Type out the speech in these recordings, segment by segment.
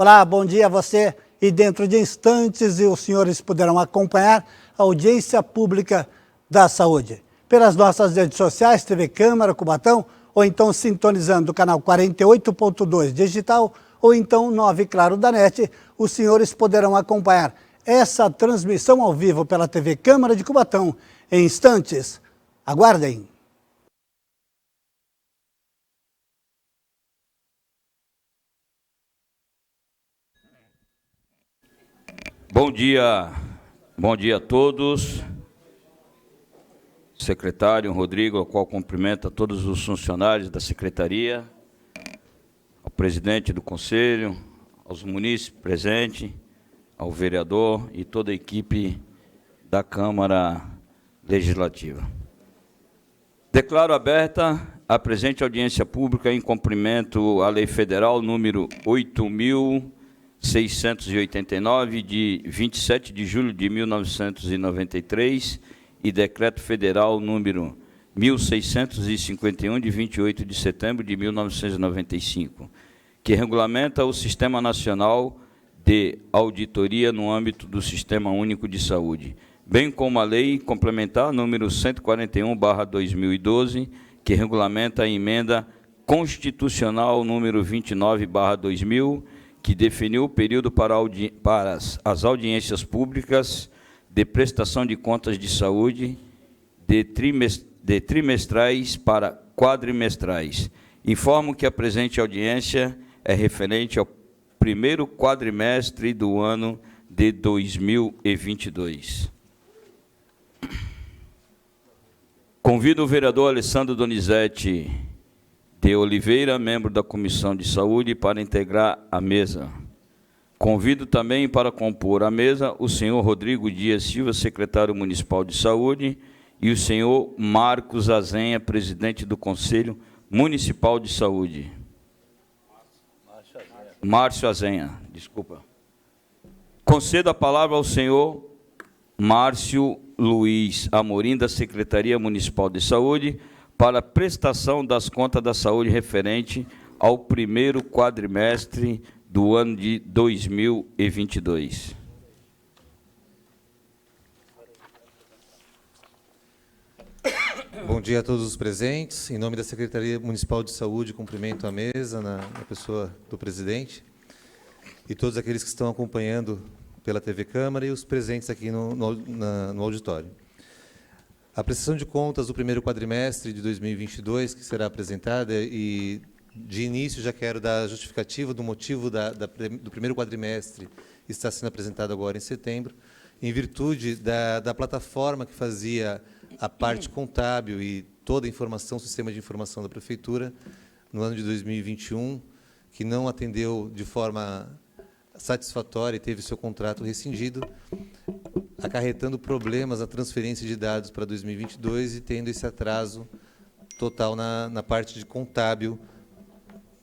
Olá, bom dia a você. E dentro de instantes os senhores poderão acompanhar a audiência pública da saúde. Pelas nossas redes sociais, TV Câmara, Cubatão, ou então sintonizando o canal 48.2 digital, ou então 9 Claro da NET, os senhores poderão acompanhar essa transmissão ao vivo pela TV Câmara de Cubatão. Em instantes, aguardem. Bom dia a todos. Secretário Rodrigo, ao qual cumprimento a todos os funcionários da Secretaria, ao presidente do Conselho, aos munícipes presentes, ao vereador e toda a equipe da Câmara Legislativa. Declaro aberta a presente audiência pública em cumprimento à Lei Federal número 8.689, de 27 de julho de 1993, e Decreto Federal número 1.651, de 28 de setembro de 1995, que regulamenta o Sistema Nacional de Auditoria no âmbito do Sistema Único de Saúde, bem como a Lei Complementar número 141/2012, que regulamenta a Emenda Constitucional número 29/2000, que definiu o período para as audiências públicas de prestação de contas de saúde de trimestrais para quadrimestrais. Informo que a presente audiência é referente ao primeiro quadrimestre do ano de 2022. Convido o vereador Alessandro Donizete de Oliveira, membro da Comissão de Saúde, para integrar a mesa. Convido também para compor a mesa o senhor Rodrigo Dias Silva, secretário municipal de Saúde, e o senhor Marcos Azenha, presidente do Conselho Municipal de Saúde. Márcio Azenha, desculpa. Concedo a palavra ao senhor Márcio Luiz Amorim, da Secretaria Municipal de Saúde, para prestação das contas da saúde referente ao primeiro quadrimestre do ano de 2022. Bom dia a todos os presentes. Em nome da Secretaria Municipal de Saúde, cumprimento a mesa, na pessoa do presidente, e todos aqueles que estão acompanhando pela TV Câmara e os presentes aqui no auditório. A prestação de contas do primeiro quadrimestre de 2022, que será apresentada, e de início já quero dar a justificativa do motivo do primeiro quadrimestre estar sendo apresentado agora em setembro, em virtude da plataforma que fazia a parte contábil e toda a informação, o sistema de informação da Prefeitura, no ano de 2021, que não atendeu de forma satisfatória e teve seu contrato rescindido, acarretando problemas na transferência de dados para 2022 e tendo esse atraso total na parte de contábil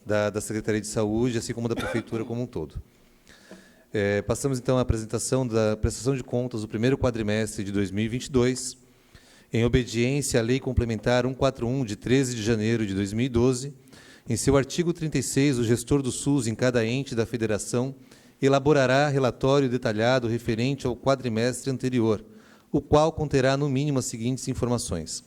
da Secretaria de Saúde, assim como da Prefeitura como um todo. Passamos, então, à apresentação da prestação de contas do primeiro quadrimestre de 2022, em obediência à Lei Complementar 141, de 13 de janeiro de 2012. Em seu artigo 36, o gestor do SUS em cada ente da federação elaborará relatório detalhado referente ao quadrimestre anterior, o qual conterá, no mínimo, as seguintes informações: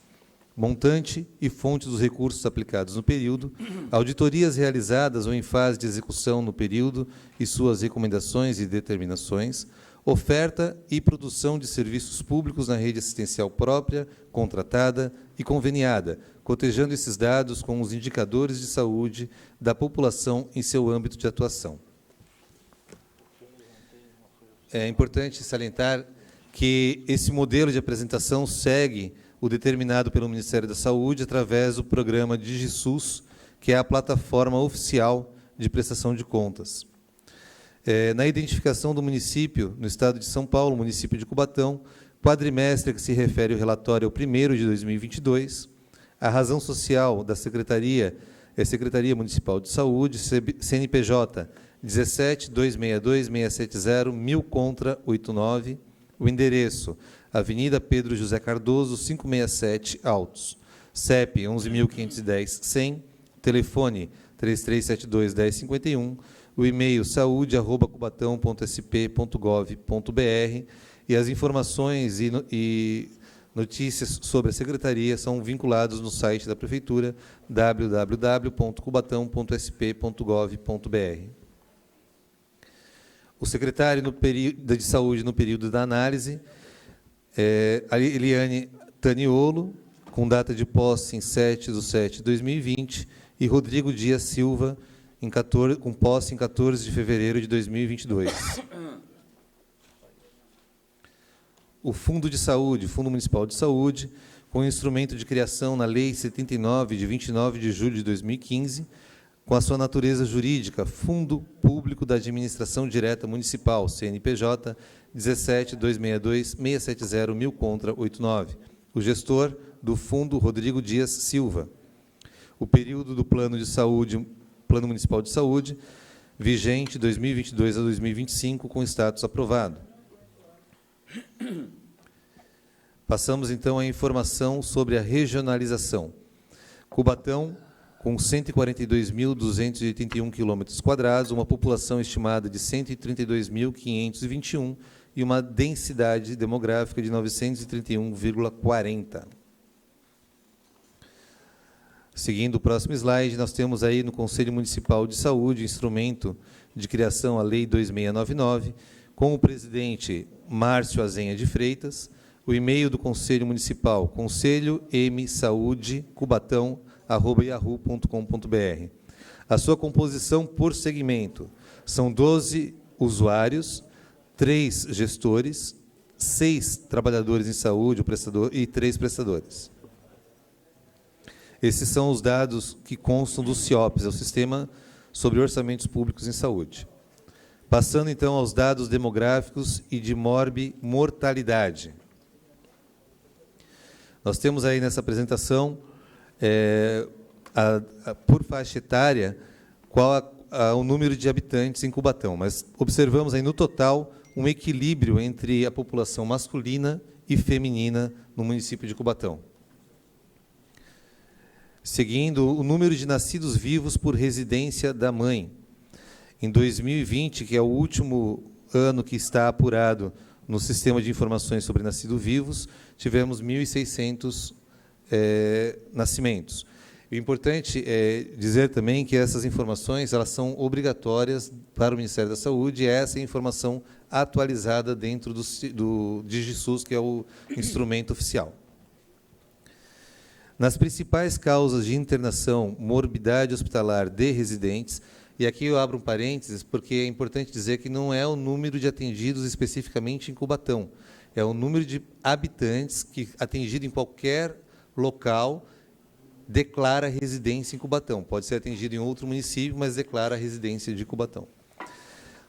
montante e fonte dos recursos aplicados no período, auditorias realizadas ou em fase de execução no período e suas recomendações e determinações, oferta e produção de serviços públicos na rede assistencial própria, contratada e conveniada, cotejando esses dados com os indicadores de saúde da população em seu âmbito de atuação. É importante salientar que esse modelo de apresentação segue o determinado pelo Ministério da Saúde através do programa DigiSUS, que é a plataforma oficial de prestação de contas. Na identificação do município, no estado de São Paulo, município de Cubatão, quadrimestre que se refere ao relatório ao primeiro de 2022, a razão social da Secretaria é Secretaria Municipal de Saúde, CNPJ 17-262-670, 1000 contra 89, o endereço Avenida Pedro José Cardoso, 567, Altos, CEP 11.510-100, telefone 3372-1051, o e-mail saude@cubatão.sp.gov.br, e as informações e notícias sobre a secretaria são vinculados no site da Prefeitura, www.cubatão.sp.gov.br. O secretário de Saúde no período da análise, a Eliane Taniolo, com data de posse em 7/7/2020, e Rodrigo Dias Silva, com posse em 14 de fevereiro de 2022. O Fundo de Saúde, Fundo Municipal de Saúde, com instrumento de criação na Lei 79, de 29 de julho de 2015, com a sua natureza jurídica, Fundo Público da Administração Direta Municipal, CNPJ, 17.262.670.1000 contra 89. O gestor do Fundo, Rodrigo Dias Silva. O período do Plano de Saúde, Plano Municipal de Saúde, vigente 2022 a 2025, com status aprovado. Passamos, então, à informação sobre a regionalização. Cubatão, com 142.281 km², uma população estimada de 132.521 e uma densidade demográfica de 931,40. Seguindo o próximo slide, nós temos aí no Conselho Municipal de Saúde, instrumento de criação, a Lei 2699, com o presidente Márcio Azenha de Freitas, o e-mail do Conselho Municipal, conselho-saude-cubatão@yahoo.com.br. A sua composição por segmento são 12 usuários, 3 gestores, 6 trabalhadores em saúde e 3 prestadores. Esses são os dados que constam do CIOPS, é o Sistema sobre Orçamentos Públicos em Saúde. Passando, então, aos dados demográficos e de mortalidade. Nós temos aí nessa apresentação, por faixa etária, qual o número de habitantes em Cubatão, mas observamos aí, no total, um equilíbrio entre a população masculina e feminina no município de Cubatão. Seguindo, o número de nascidos vivos por residência da mãe. Em 2020, que é o último ano que está apurado no Sistema de Informações sobre Nascidos Vivos, tivemos 1.600 nascimentos. O importante é dizer também que essas informações elas são obrigatórias para o Ministério da Saúde, e essa é a informação atualizada dentro do DigiSUS, que é o instrumento oficial. Nas principais causas de internação, morbidade hospitalar de residentes, e aqui eu abro um parênteses, porque é importante dizer que não é o número de atendidos especificamente em Cubatão, é o número de habitantes que, atendido em qualquer local, declara residência em Cubatão. Pode ser atendido em outro município, mas declara a residência de Cubatão.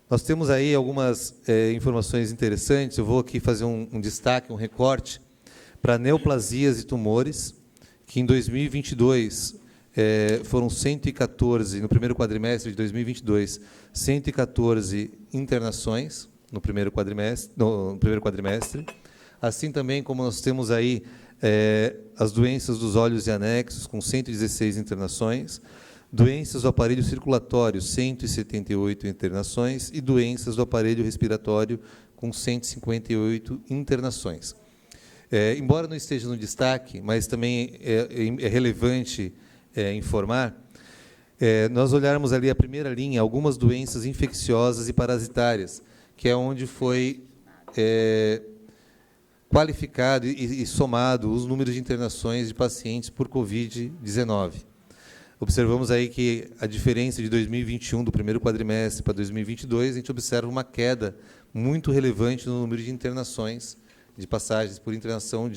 Nós temos aí algumas informações interessantes, eu vou aqui fazer um destaque, um recorte, para neoplasias e tumores, que em 2022 foram 114, no primeiro quadrimestre de 2022, 114 internações no primeiro quadrimestre. Assim também como nós temos aí as doenças dos olhos e anexos, com 116 internações, doenças do aparelho circulatório, 178 internações, e doenças do aparelho respiratório, com 158 internações. Embora não esteja no destaque, mas também é relevante informar, nós olharmos ali a primeira linha, algumas doenças infecciosas e parasitárias, que é onde foi qualificado e somado os números de internações de pacientes por Covid-19. Observamos aí que a diferença de 2021, do primeiro quadrimestre para 2022, a gente observa uma queda muito relevante no número de internações, de passagens por internação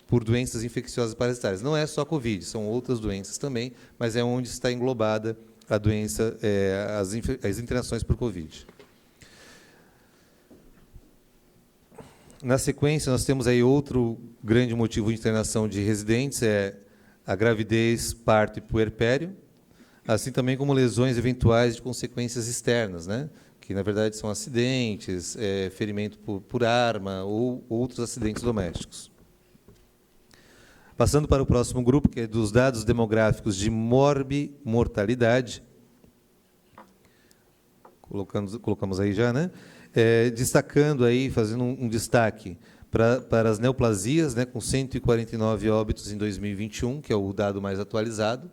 por doenças infecciosas parasitárias. Não é só a Covid, são outras doenças também, mas é onde está englobada a doença, as internações por Covid. Na sequência, nós temos aí outro grande motivo de internação de residentes, a gravidez, parto e puerpério, assim também como lesões eventuais de consequências externas, né? Que, na verdade, são acidentes, ferimento por arma ou outros acidentes domésticos. Passando para o próximo grupo, que é dos dados demográficos de mortalidade. colocamos aí já, né? Destacando aí, fazendo um destaque para as neoplasias, né, com 149 óbitos em 2021, que é o dado mais atualizado,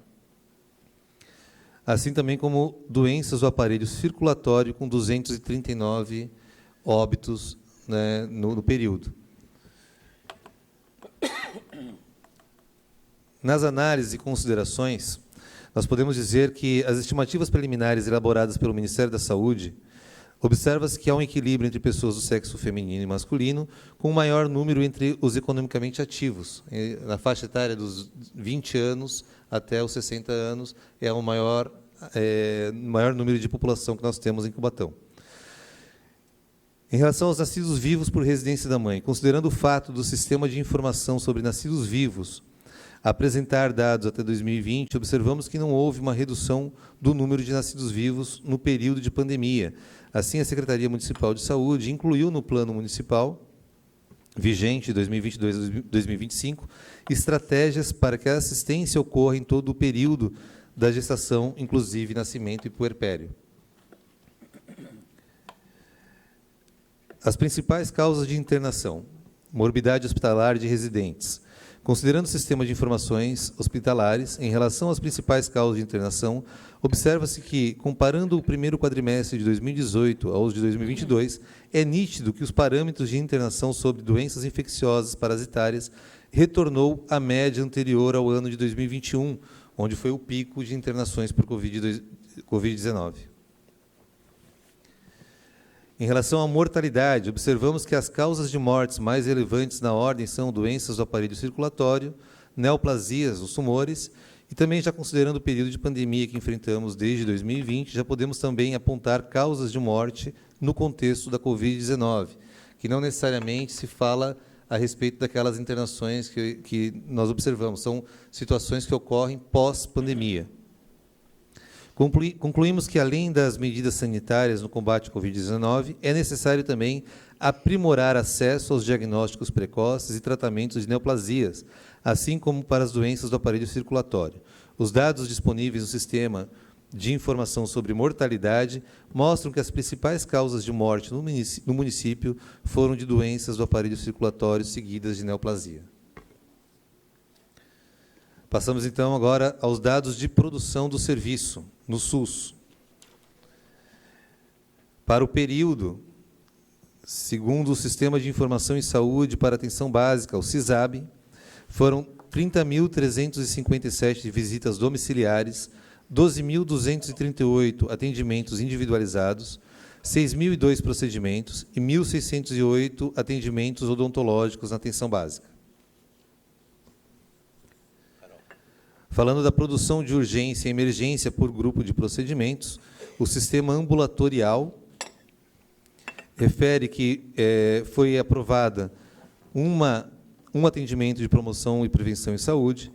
assim também como doenças do aparelho circulatório, com 239 óbitos, né, no período. Nas análises e considerações, nós podemos dizer que as estimativas preliminares elaboradas pelo Ministério da Saúde observa-se que há um equilíbrio entre pessoas do sexo feminino e masculino, com um maior número entre os economicamente ativos. Na faixa etária dos 20 anos até os 60 anos é o maior número de população que nós temos em Cubatão. Em relação aos nascidos vivos por residência da mãe, considerando o fato do Sistema de Informação sobre Nascidos Vivos apresentar dados até 2020, observamos que não houve uma redução do número de nascidos vivos no período de pandemia. Assim, a Secretaria Municipal de Saúde incluiu no Plano Municipal, vigente 2022-2025, estratégias para que a assistência ocorra em todo o período da gestação, inclusive nascimento e puerpério. As principais causas de internação: morbidade hospitalar de residentes. Considerando o sistema de informações hospitalares, em relação às principais causas de internação, observa-se que, comparando o primeiro quadrimestre de 2018 aos de 2022, é nítido que os parâmetros de internação sobre doenças infecciosas parasitárias retornou à média anterior ao ano de 2021, onde foi o pico de internações por Covid-19. Em relação à mortalidade, observamos que as causas de mortes mais relevantes na ordem são doenças do aparelho circulatório, neoplasias, os tumores, e também, já considerando o período de pandemia que enfrentamos desde 2020, já podemos também apontar causas de morte no contexto da Covid-19, que não necessariamente se fala a respeito daquelas internações que nós observamos, são situações que ocorrem pós-pandemia. Concluímos que, além das medidas sanitárias no combate à Covid-19, é necessário também aprimorar acesso aos diagnósticos precoces e tratamentos de neoplasias, assim como para as doenças do aparelho circulatório. Os dados disponíveis no Sistema de Informação sobre Mortalidade mostram que as principais causas de morte no município foram de doenças do aparelho circulatório seguidas de neoplasia. Passamos, então, agora aos dados de produção do serviço no SUS. Para o período, segundo o Sistema de Informação em Saúde para Atenção Básica, o SISAB, foram 30.357 visitas domiciliares, 12.238 atendimentos individualizados, 6.002 procedimentos e 1.608 atendimentos odontológicos na atenção básica. Falando da produção de urgência e emergência por grupo de procedimentos, o sistema ambulatorial refere que foi aprovada um atendimento de promoção e prevenção em saúde,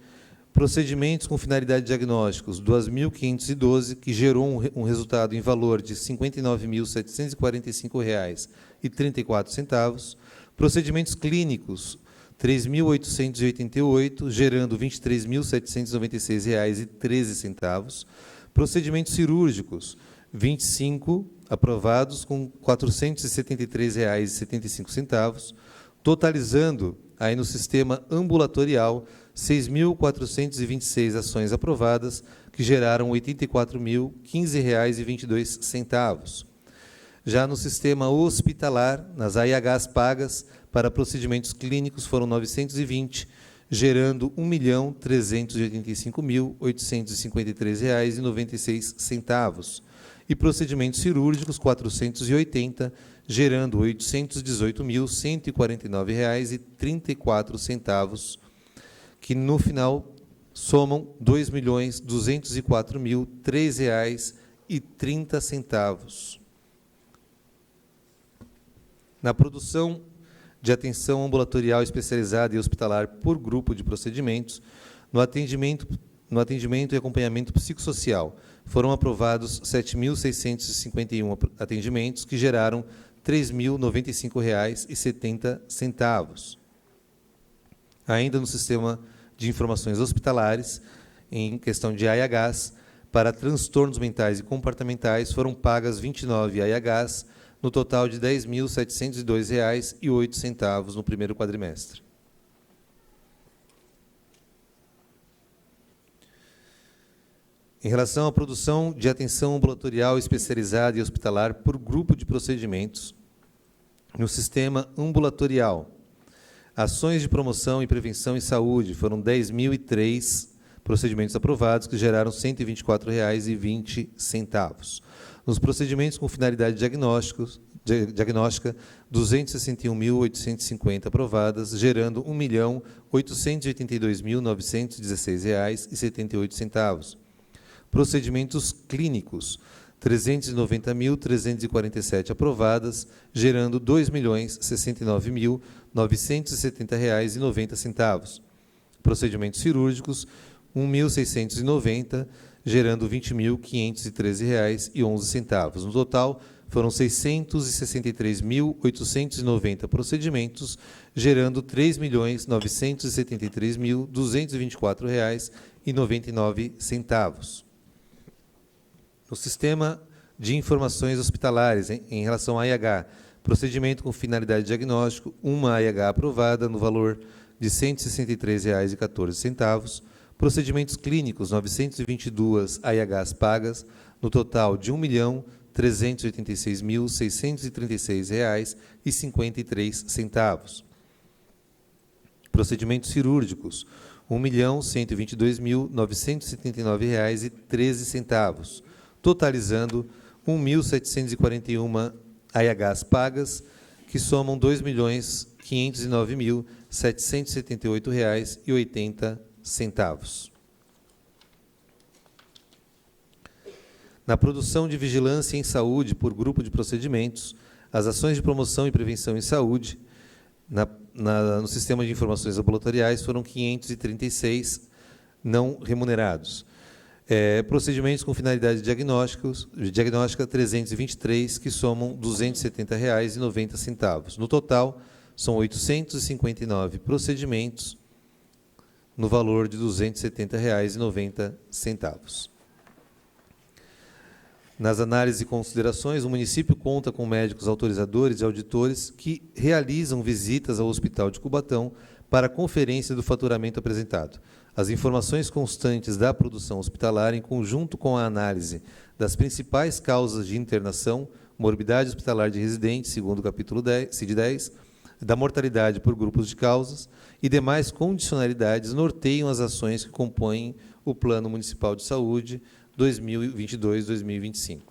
procedimentos com finalidade de diagnósticos, 2.512, que gerou um resultado em valor de R$ 59.745,34, procedimentos clínicos, 3.888, gerando R$ 23.796,13. Procedimentos cirúrgicos, 25 aprovados, com R$ 473,75, totalizando, aí no sistema ambulatorial, 6.426 ações aprovadas, que geraram R$ 84.015,22. Já no sistema hospitalar, nas AIHs pagas, para procedimentos clínicos foram 920, gerando R$ 1.385.853,96. E procedimentos cirúrgicos, 480, gerando R$ 818.149,34, que, no final, somam R$ 2.204.003,30. Na produção de atenção ambulatorial especializada e hospitalar por grupo de procedimentos, no atendimento e acompanhamento psicossocial, foram aprovados 7.651 atendimentos, que geraram R$ 3.095,70. Ainda no sistema de informações hospitalares, em questão de AIHs, para transtornos mentais e comportamentais foram pagas 29 AIHs, no total de R$ 10.702,08 no primeiro quadrimestre. Em relação à produção de atenção ambulatorial especializada e hospitalar por grupo de procedimentos, no sistema ambulatorial, ações de promoção e prevenção em saúde foram 10.003 procedimentos aprovados, que geraram R$ 124,20. Nos procedimentos com finalidade diagnóstica, 261.850 aprovadas, gerando R$ 1.882.916,78. Procedimentos clínicos, 390.347 aprovadas, gerando R$ 2.069.970,90. Procedimentos cirúrgicos, 1.690, gerando R$ 20.513,11. No total, foram 663.890 procedimentos, gerando R$ 3.973.224,99. No sistema de informações hospitalares, em relação a AIH, procedimento com finalidade diagnóstico, uma AIH aprovada no valor de R$ 163,14. Procedimentos clínicos, 922 AIHs pagas, no total de R$ 1.386.636,53. Procedimentos cirúrgicos, R$ 1.122.979,13, totalizando 1.741 AIHs pagas, que somam R$ 2.509.778,80. Na produção de vigilância em saúde por grupo de procedimentos, as ações de promoção e prevenção em saúde no sistema de informações ambulatoriais foram 536 não remunerados. Procedimentos com finalidade diagnóstica 323, que somam R$ 270,90. No total, são 859 procedimentos, no valor de R$ 270,90. Nas análises e considerações, o município conta com médicos autorizadores e auditores que realizam visitas ao Hospital de Cubatão para a conferência do faturamento apresentado. As informações constantes da produção hospitalar, em conjunto com a análise das principais causas de internação, morbidade hospitalar de residentes, segundo o capítulo 10, CID 10, da mortalidade por grupos de causas e demais condicionalidades, norteiam as ações que compõem o Plano Municipal de Saúde 2022-2025.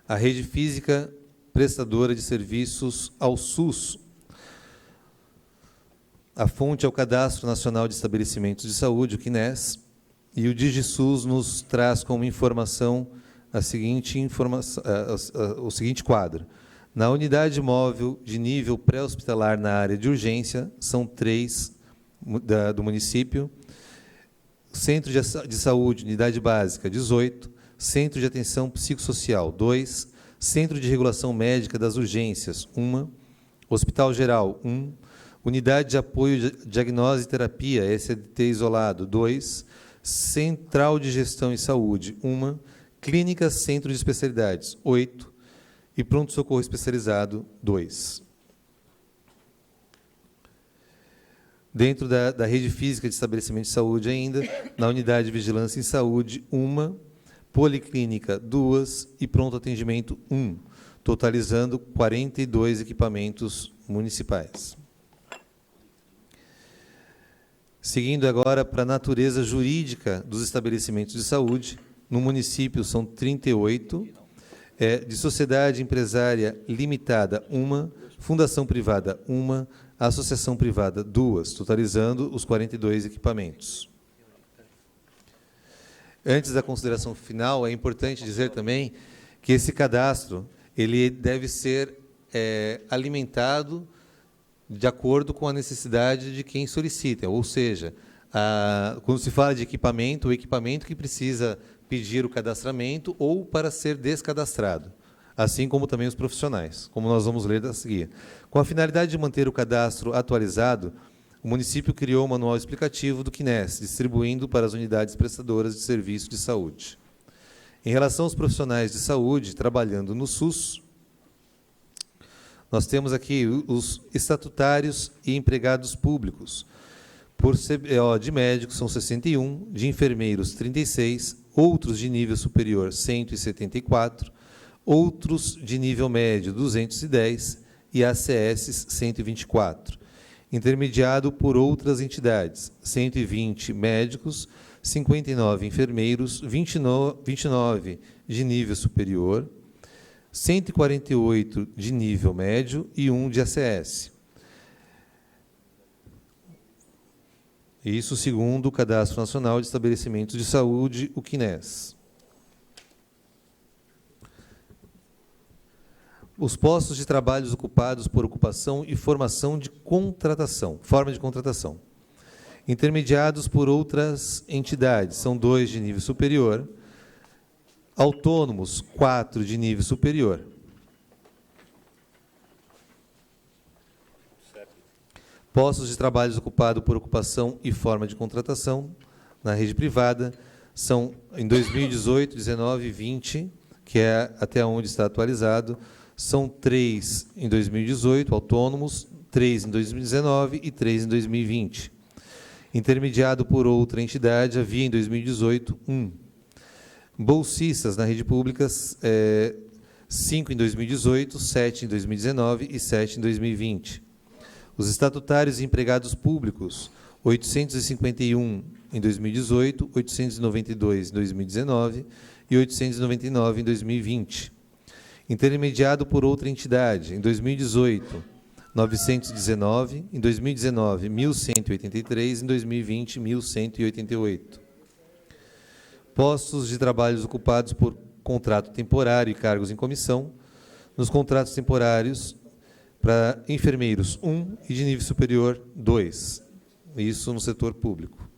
A rede física prestadora de serviços ao SUS. A fonte é o Cadastro Nacional de Estabelecimentos de Saúde, o CNES, e o DigiSUS nos traz como informação o seguinte quadro. Na unidade móvel de nível pré-hospitalar na área de urgência, são 3 do município. Centro de Saúde, unidade básica, 18. Centro de Atenção Psicossocial, 2. Centro de Regulação Médica das Urgências, 1. Hospital Geral, 1. Unidade de Apoio de Diagnose e Terapia, SADT isolado, 2. Central de Gestão e Saúde, 1. Clínica Centro de Especialidades, 8. E Pronto-Socorro Especializado, 2. Dentro da rede física de estabelecimento de saúde ainda, na unidade de vigilância em saúde, 1. Policlínica, 2. E pronto atendimento, 1. Totalizando 42 equipamentos municipais. Seguindo agora para a natureza jurídica dos estabelecimentos de saúde, no município são 38, de sociedade empresária limitada, 1, fundação privada, 1, associação privada, 2, totalizando os 42 equipamentos. Antes da consideração final, é importante dizer também que esse cadastro ele deve ser alimentado de acordo com a necessidade de quem solicita, ou seja, quando se fala de equipamento, o equipamento que precisa pedir o cadastramento ou para ser descadastrado, assim como também os profissionais, como nós vamos ler a seguir. Com a finalidade de manter o cadastro atualizado, o município criou o manual explicativo do CNES, distribuindo para as unidades prestadoras de serviço de saúde. Em relação aos profissionais de saúde trabalhando no SUS, nós temos aqui os estatutários e empregados públicos. Por CBO de médicos são 61, de enfermeiros 36, outros de nível superior 174, outros de nível médio 210 e ACS 124. Intermediado por outras entidades, 120 médicos, 59 enfermeiros, 29 de nível superior, 148 de nível médio e 1 de ACS. Isso segundo o Cadastro Nacional de Estabelecimentos de Saúde, o CNES. Os postos de trabalho ocupados por ocupação e forma de contratação. Intermediados por outras entidades, são 2 de nível superior, autônomos, 4 de nível superior. Postos de trabalho ocupados por ocupação e forma de contratação na rede privada são, em 2018, 19 e 20, que é até onde está atualizado, são 3 em 2018, autônomos, 3 em 2019 e 3 em 2020. Intermediado por outra entidade, havia em 2018, 1. Bolsistas na rede pública, 5 em 2018, 7 em 2019 e 7 em 2020. Os estatutários e empregados públicos, 851 em 2018, 892 em 2019 e 899 em 2020. Intermediado por outra entidade, em 2018, 919, em 2019, 1.183, em 2020, 1.188. Postos de trabalhos ocupados por contrato temporário e cargos em comissão, nos contratos temporários, para enfermeiros, 1 e de nível superior, 2. Isso no setor público.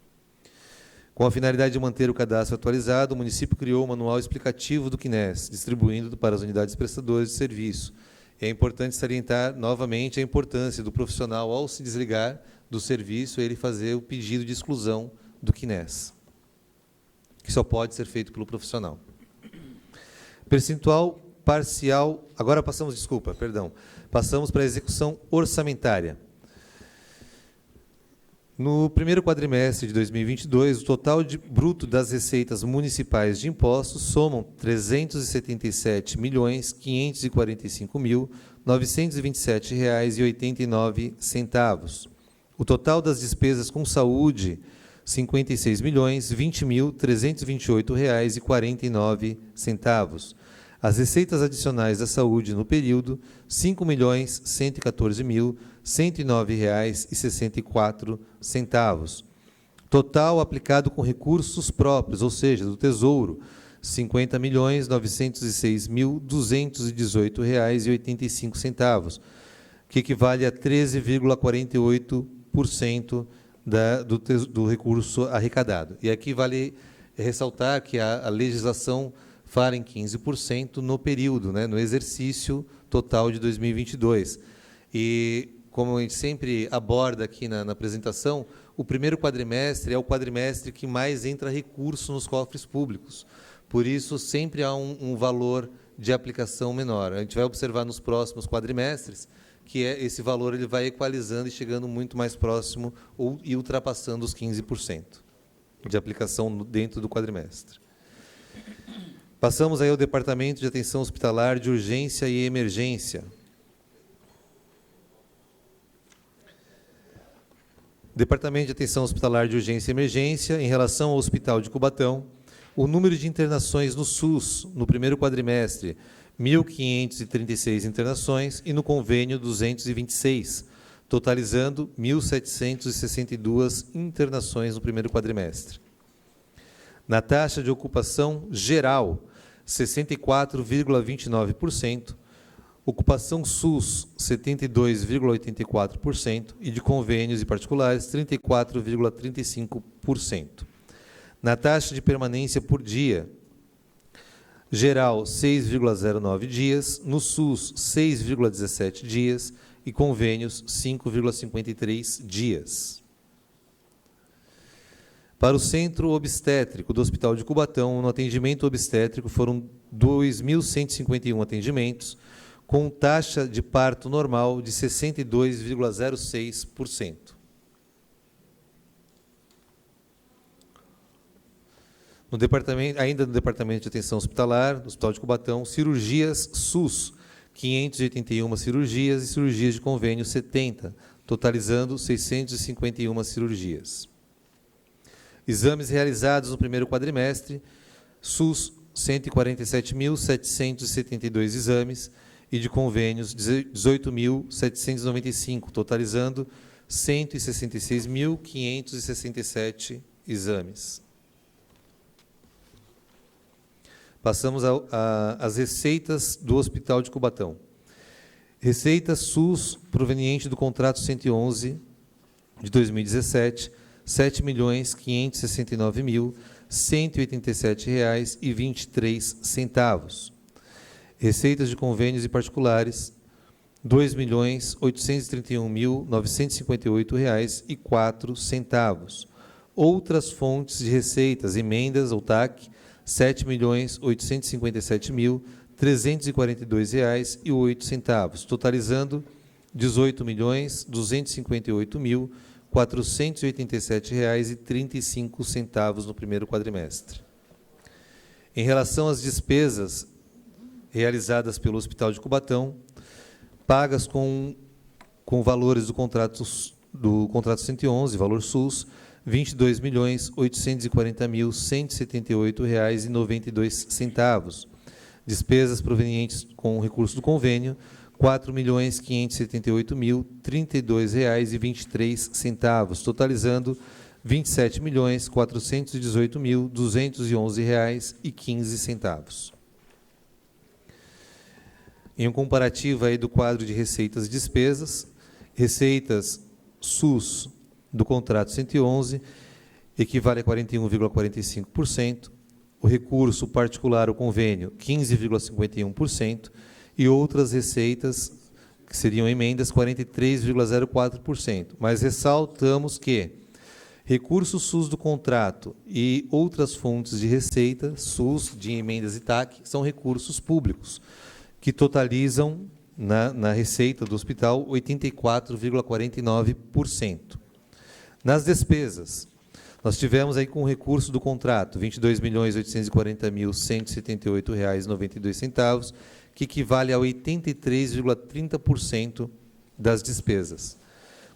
Com a finalidade de manter o cadastro atualizado, o município criou o manual explicativo do CNES, distribuindo para as unidades prestadoras de serviço. É importante salientar novamente a importância do profissional, ao se desligar do serviço, ele fazer o pedido de exclusão do CNES, que só pode ser feito pelo profissional. Percentual parcial, agora passamos para a execução orçamentária. No primeiro quadrimestre de 2022, o total bruto das receitas municipais de impostos somam R$ 377.545.927,89. O total das despesas com saúde, R$ 56.020.328,49. As receitas adicionais da saúde no período, R$ 5.114.109,64. Total aplicado com recursos próprios, ou seja, do Tesouro, R$ 50.906.218,85, que equivale a 13,48% do recurso arrecadado. E aqui vale ressaltar que a legislação fala em 15% no período, no exercício total de 2022. E, como a gente sempre aborda aqui na apresentação, o primeiro quadrimestre é o quadrimestre que mais entra recurso nos cofres públicos. Por isso, sempre há um valor de aplicação menor. A gente vai observar nos próximos quadrimestres que esse valor ele vai equalizando e chegando muito mais próximo e ultrapassando os 15% de aplicação dentro do quadrimestre. Passamos aí ao Departamento de Atenção Hospitalar de Urgência e Emergência. Departamento de Atenção Hospitalar de Urgência e Emergência, em relação ao Hospital de Cubatão, o número de internações no SUS, no primeiro quadrimestre, 1.536 internações, e no convênio, 226, totalizando 1.762 internações no primeiro quadrimestre. Na taxa de ocupação geral, 64,29%, ocupação SUS, 72,84%, e de convênios e particulares, 34,35%. Na taxa de permanência por dia, geral, 6,09 dias, no SUS, 6,17 dias, e convênios 5,53 dias. Para o Centro Obstétrico do Hospital de Cubatão, no atendimento obstétrico foram 2.151 atendimentos, com taxa de parto normal de 62,06%. No departamento, ainda no Departamento de Atenção Hospitalar, do Hospital de Cubatão, cirurgias SUS, 581 cirurgias e cirurgias de convênio 70, totalizando 651 cirurgias. Exames realizados no primeiro quadrimestre, SUS, 147.772 exames, e de convênios, 18.795, totalizando 166.567 exames. Passamos às receitas do Hospital de Cubatão. Receita SUS proveniente do contrato 111 de 2017, R$ 7.569.187,23. Receitas de convênios e particulares, R$ 2.831.958,04. Outras fontes de receitas, emendas ou TAC, R$ 7.857.342,08, totalizando R$ 18.258.487,35 no primeiro quadrimestre. Em relação às despesas realizadas pelo Hospital de Cubatão, pagas com valores do contrato 111, valor SUS, R$ 22.840.178,92. Despesas provenientes com recurso do convênio, R$ 4.578.032,23, totalizando R$ 27.418.211,15. Em um comparativo aí do quadro de receitas e despesas, receitas SUS do contrato 111 equivale a 41,45%, o recurso particular ao convênio 15,51% e outras receitas, que seriam emendas, 43,04%. Mas ressaltamos que recurso SUS do contrato e outras fontes de receita, SUS, de emendas e TAC, são recursos públicos, que totalizam, na receita do hospital, 84,49%. Nas despesas, nós tivemos aí com o recurso do contrato R$ 22.840.178,92, que equivale a 83,30% das despesas.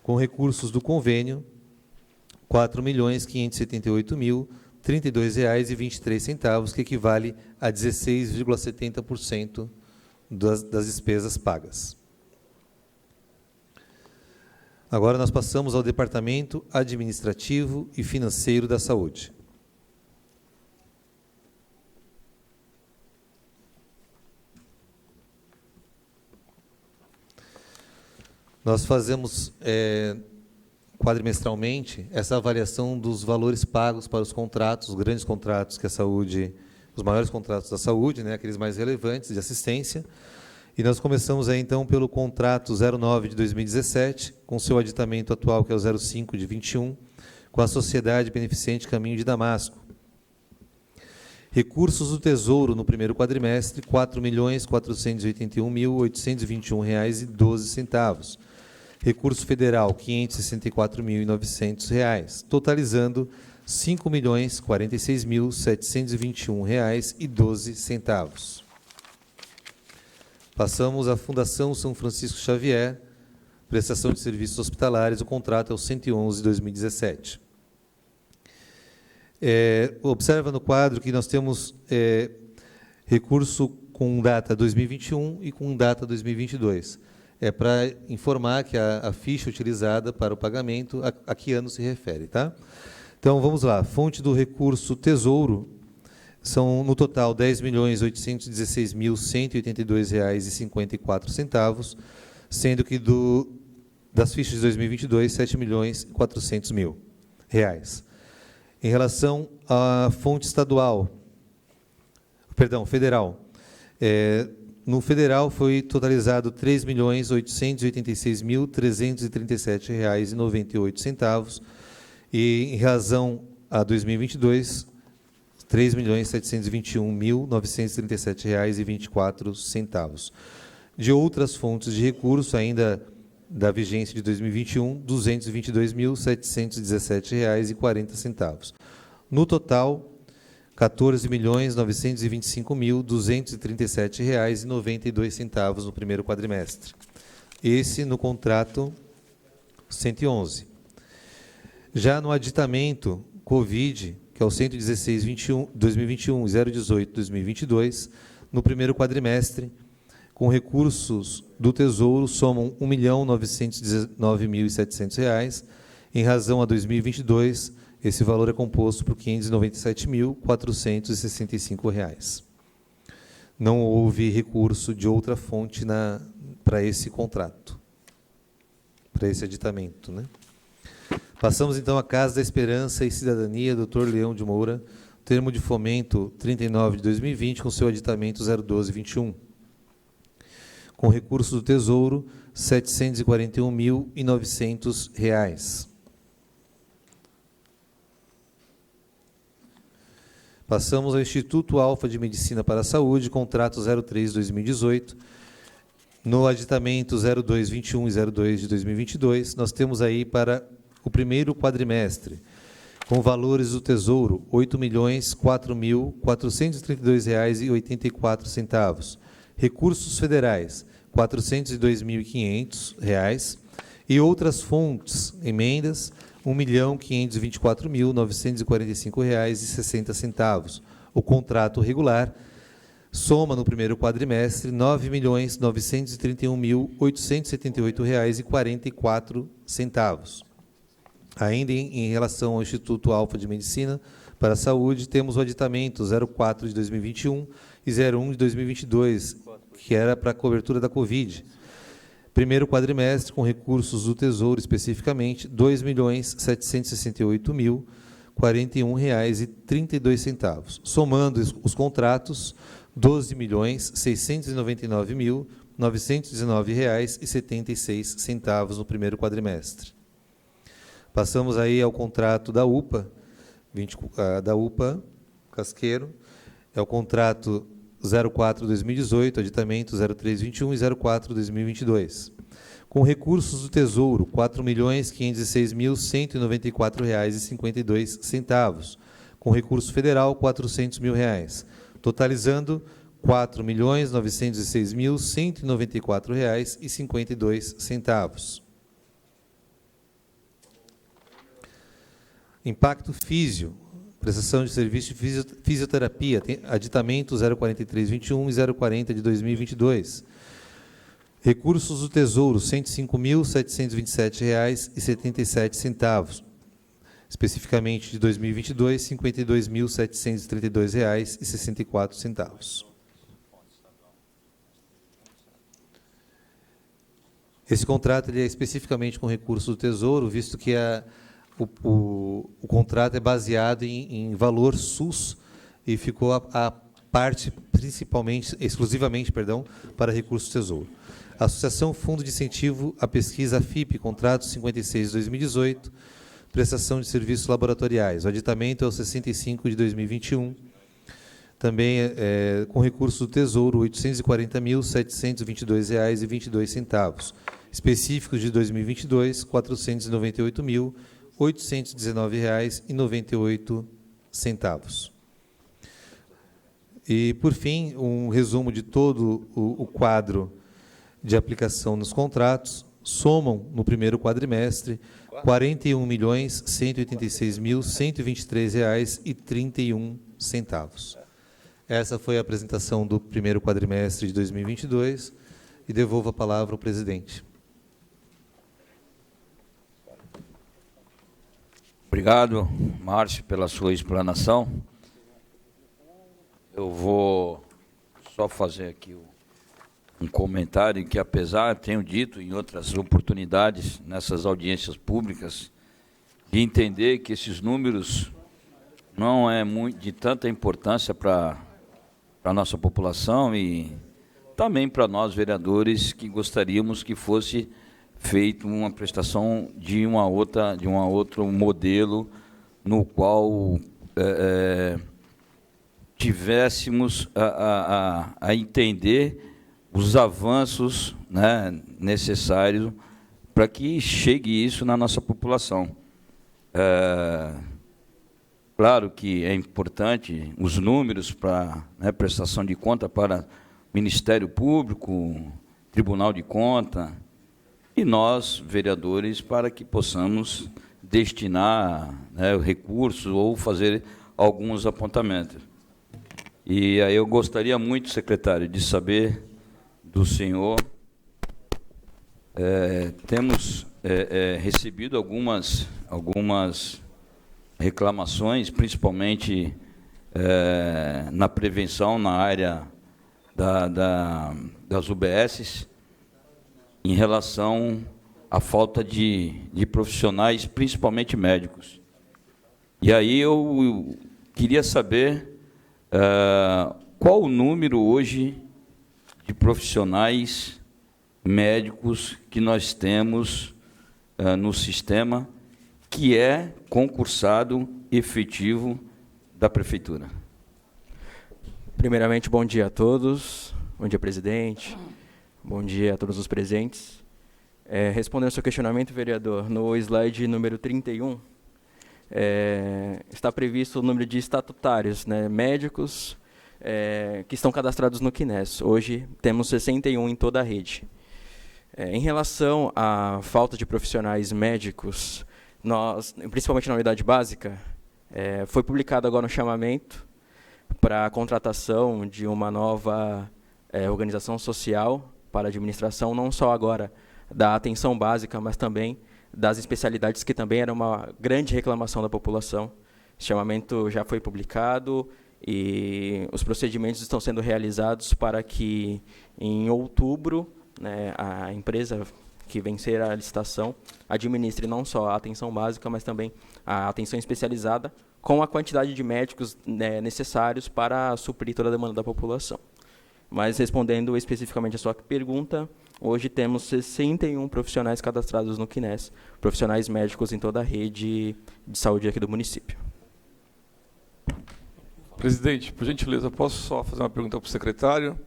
Com recursos do convênio, R$ 4.578.032,23, que equivale a 16,70% das despesas pagas. Agora nós passamos ao Departamento Administrativo e Financeiro da Saúde. Nós fazemos quadrimestralmente essa avaliação dos valores pagos para os contratos, os grandes contratos que a saúde, os maiores contratos da saúde, né, aqueles mais relevantes de assistência. E nós começamos aí, então, pelo contrato 09 de 2017, com seu aditamento atual, que é o 05 de 21, com a Sociedade Beneficente Caminho de Damasco. Recursos do Tesouro no primeiro quadrimestre, R$ 4.481.821,12. Recurso Federal, R$ 564.900, totalizando R$ 5.046.721,12. Passamos à Fundação São Francisco Xavier, prestação de serviços hospitalares, o contrato é o 111 de 2017. Observa no quadro que nós temos recurso com data 2021 e com data 2022. É para informar que a ficha utilizada para o pagamento, a que ano se refere, tá? Então, vamos lá. Fonte do recurso Tesouro, são, no total, R$ 10.816.182,54, sendo que das fichas de 2022, R$ 7.400.000. Em relação à fonte federal, no federal foi totalizado R$ 3.886.337,98, e em razão a 2022, R$ 3.721.937,24. De outras fontes de recurso, ainda da vigência de 2021, R$ 222.717,40. No total, R$ 14.925.237,92 no primeiro quadrimestre. Esse no contrato 111. Já no aditamento Covid, que é o 116/2021, 018/2022, no primeiro quadrimestre, com recursos do Tesouro, somam R$ 1.919.700. Em razão a 2022, esse valor é composto por R$ 597.465. Não houve recurso de outra fonte para esse contrato, para esse aditamento, né? Passamos, então, à Casa da Esperança e Cidadania, Dr. Leão de Moura, termo de fomento 39 de 2020, com seu aditamento 012/21. Com recursos do Tesouro, R$ 741.900. Passamos ao Instituto Alfa de Medicina para a Saúde, contrato 03/2018. No aditamento 02/21 e 02 de 2022, nós temos aí para o primeiro quadrimestre, com valores do Tesouro, R$ 8.004.432,84. Recursos federais, R$ 402.500. E outras fontes, emendas, R$ 1.524.945,60. O contrato regular soma, no primeiro quadrimestre, R$ 9.931.878,44. Ainda em relação ao Instituto Alfa de Medicina para a Saúde, temos o aditamento 04 de 2021 e 01 de 2022, que era para a cobertura da Covid. Primeiro quadrimestre, com recursos do Tesouro, especificamente, R$ 2.768.041,32. Somando os contratos, R$ 12.699.919,76 no primeiro quadrimestre. Passamos aí ao contrato da UPA, da UPA Casqueiro, é o contrato 04/2018, aditamento 03/21 e 04/2022. Com recursos do Tesouro, R$ 4.506.194,52. Com recurso federal, R$ 400.000, totalizando R$ 4.906.194,52. Impacto Físio, prestação de serviço de fisioterapia, aditamento 043/21 e 040 de 2022. Recursos do Tesouro, R$ 105.727,77. Especificamente de 2022, R$ 52.732,64. Esse contrato ele é especificamente com recursos do Tesouro, visto que o contrato é baseado em valor SUS e ficou a parte exclusivamente, para recursos do Tesouro. Associação Fundo de Incentivo à Pesquisa FIP, contrato 56 de 2018, prestação de serviços laboratoriais. O aditamento é o 65 de 2021. Também com recursos do Tesouro, R$ 840.722,22. Específicos de 2022, R$ 498.819,98. E, por fim, um resumo de todo o quadro de aplicação nos contratos. Somam, no primeiro quadrimestre, R$ 41.186.123,31. Essa foi a apresentação do primeiro quadrimestre de 2022 e devolvo a palavra ao presidente. Obrigado, Márcio, pela sua explanação. Eu vou só fazer aqui um comentário que, apesar, tenho dito em outras oportunidades, nessas audiências públicas, de entender que esses números não é muito de tanta importância para a nossa população e também para nós, vereadores, que gostaríamos que fosse feita uma prestação de um outro modelo, no qual tivéssemos a entender os avanços, né, necessários para que chegue isso na nossa população. Claro que é importante os números para, né, prestação de conta para Ministério Público, Tribunal de Contas, e nós, vereadores, para que possamos destinar, né, recursos ou fazer alguns apontamentos. E aí eu gostaria muito, secretário, de saber do senhor. Temos recebido algumas reclamações, principalmente na prevenção, na área das UBSs, em relação à falta de profissionais, principalmente médicos. E aí eu queria saber qual o número hoje de profissionais médicos que nós temos no sistema, que é concursado efetivo da Prefeitura. Primeiramente, bom dia a todos. Bom dia, presidente. Bom dia a todos os presentes. Respondendo ao seu questionamento, vereador, no slide número 31, está previsto o número de estatutários, né, médicos, que estão cadastrados no CNES. Hoje, temos 61 em toda a rede. Em relação à falta de profissionais médicos, nós, principalmente na unidade básica, foi publicado agora um chamamento para a contratação de uma nova organização social para a administração, não só agora da atenção básica, mas também das especialidades, que também era uma grande reclamação da população. Esse chamamento já foi publicado e os procedimentos estão sendo realizados para que, em outubro, né, a empresa que vencer a licitação administre não só a atenção básica, mas também a atenção especializada, com a quantidade de médicos, né, necessários para suprir toda a demanda da população. Mas, respondendo especificamente a sua pergunta, hoje temos 61 profissionais cadastrados no CNES, profissionais médicos em toda a rede de saúde aqui do município. Presidente, por gentileza, posso só fazer uma pergunta para o secretário?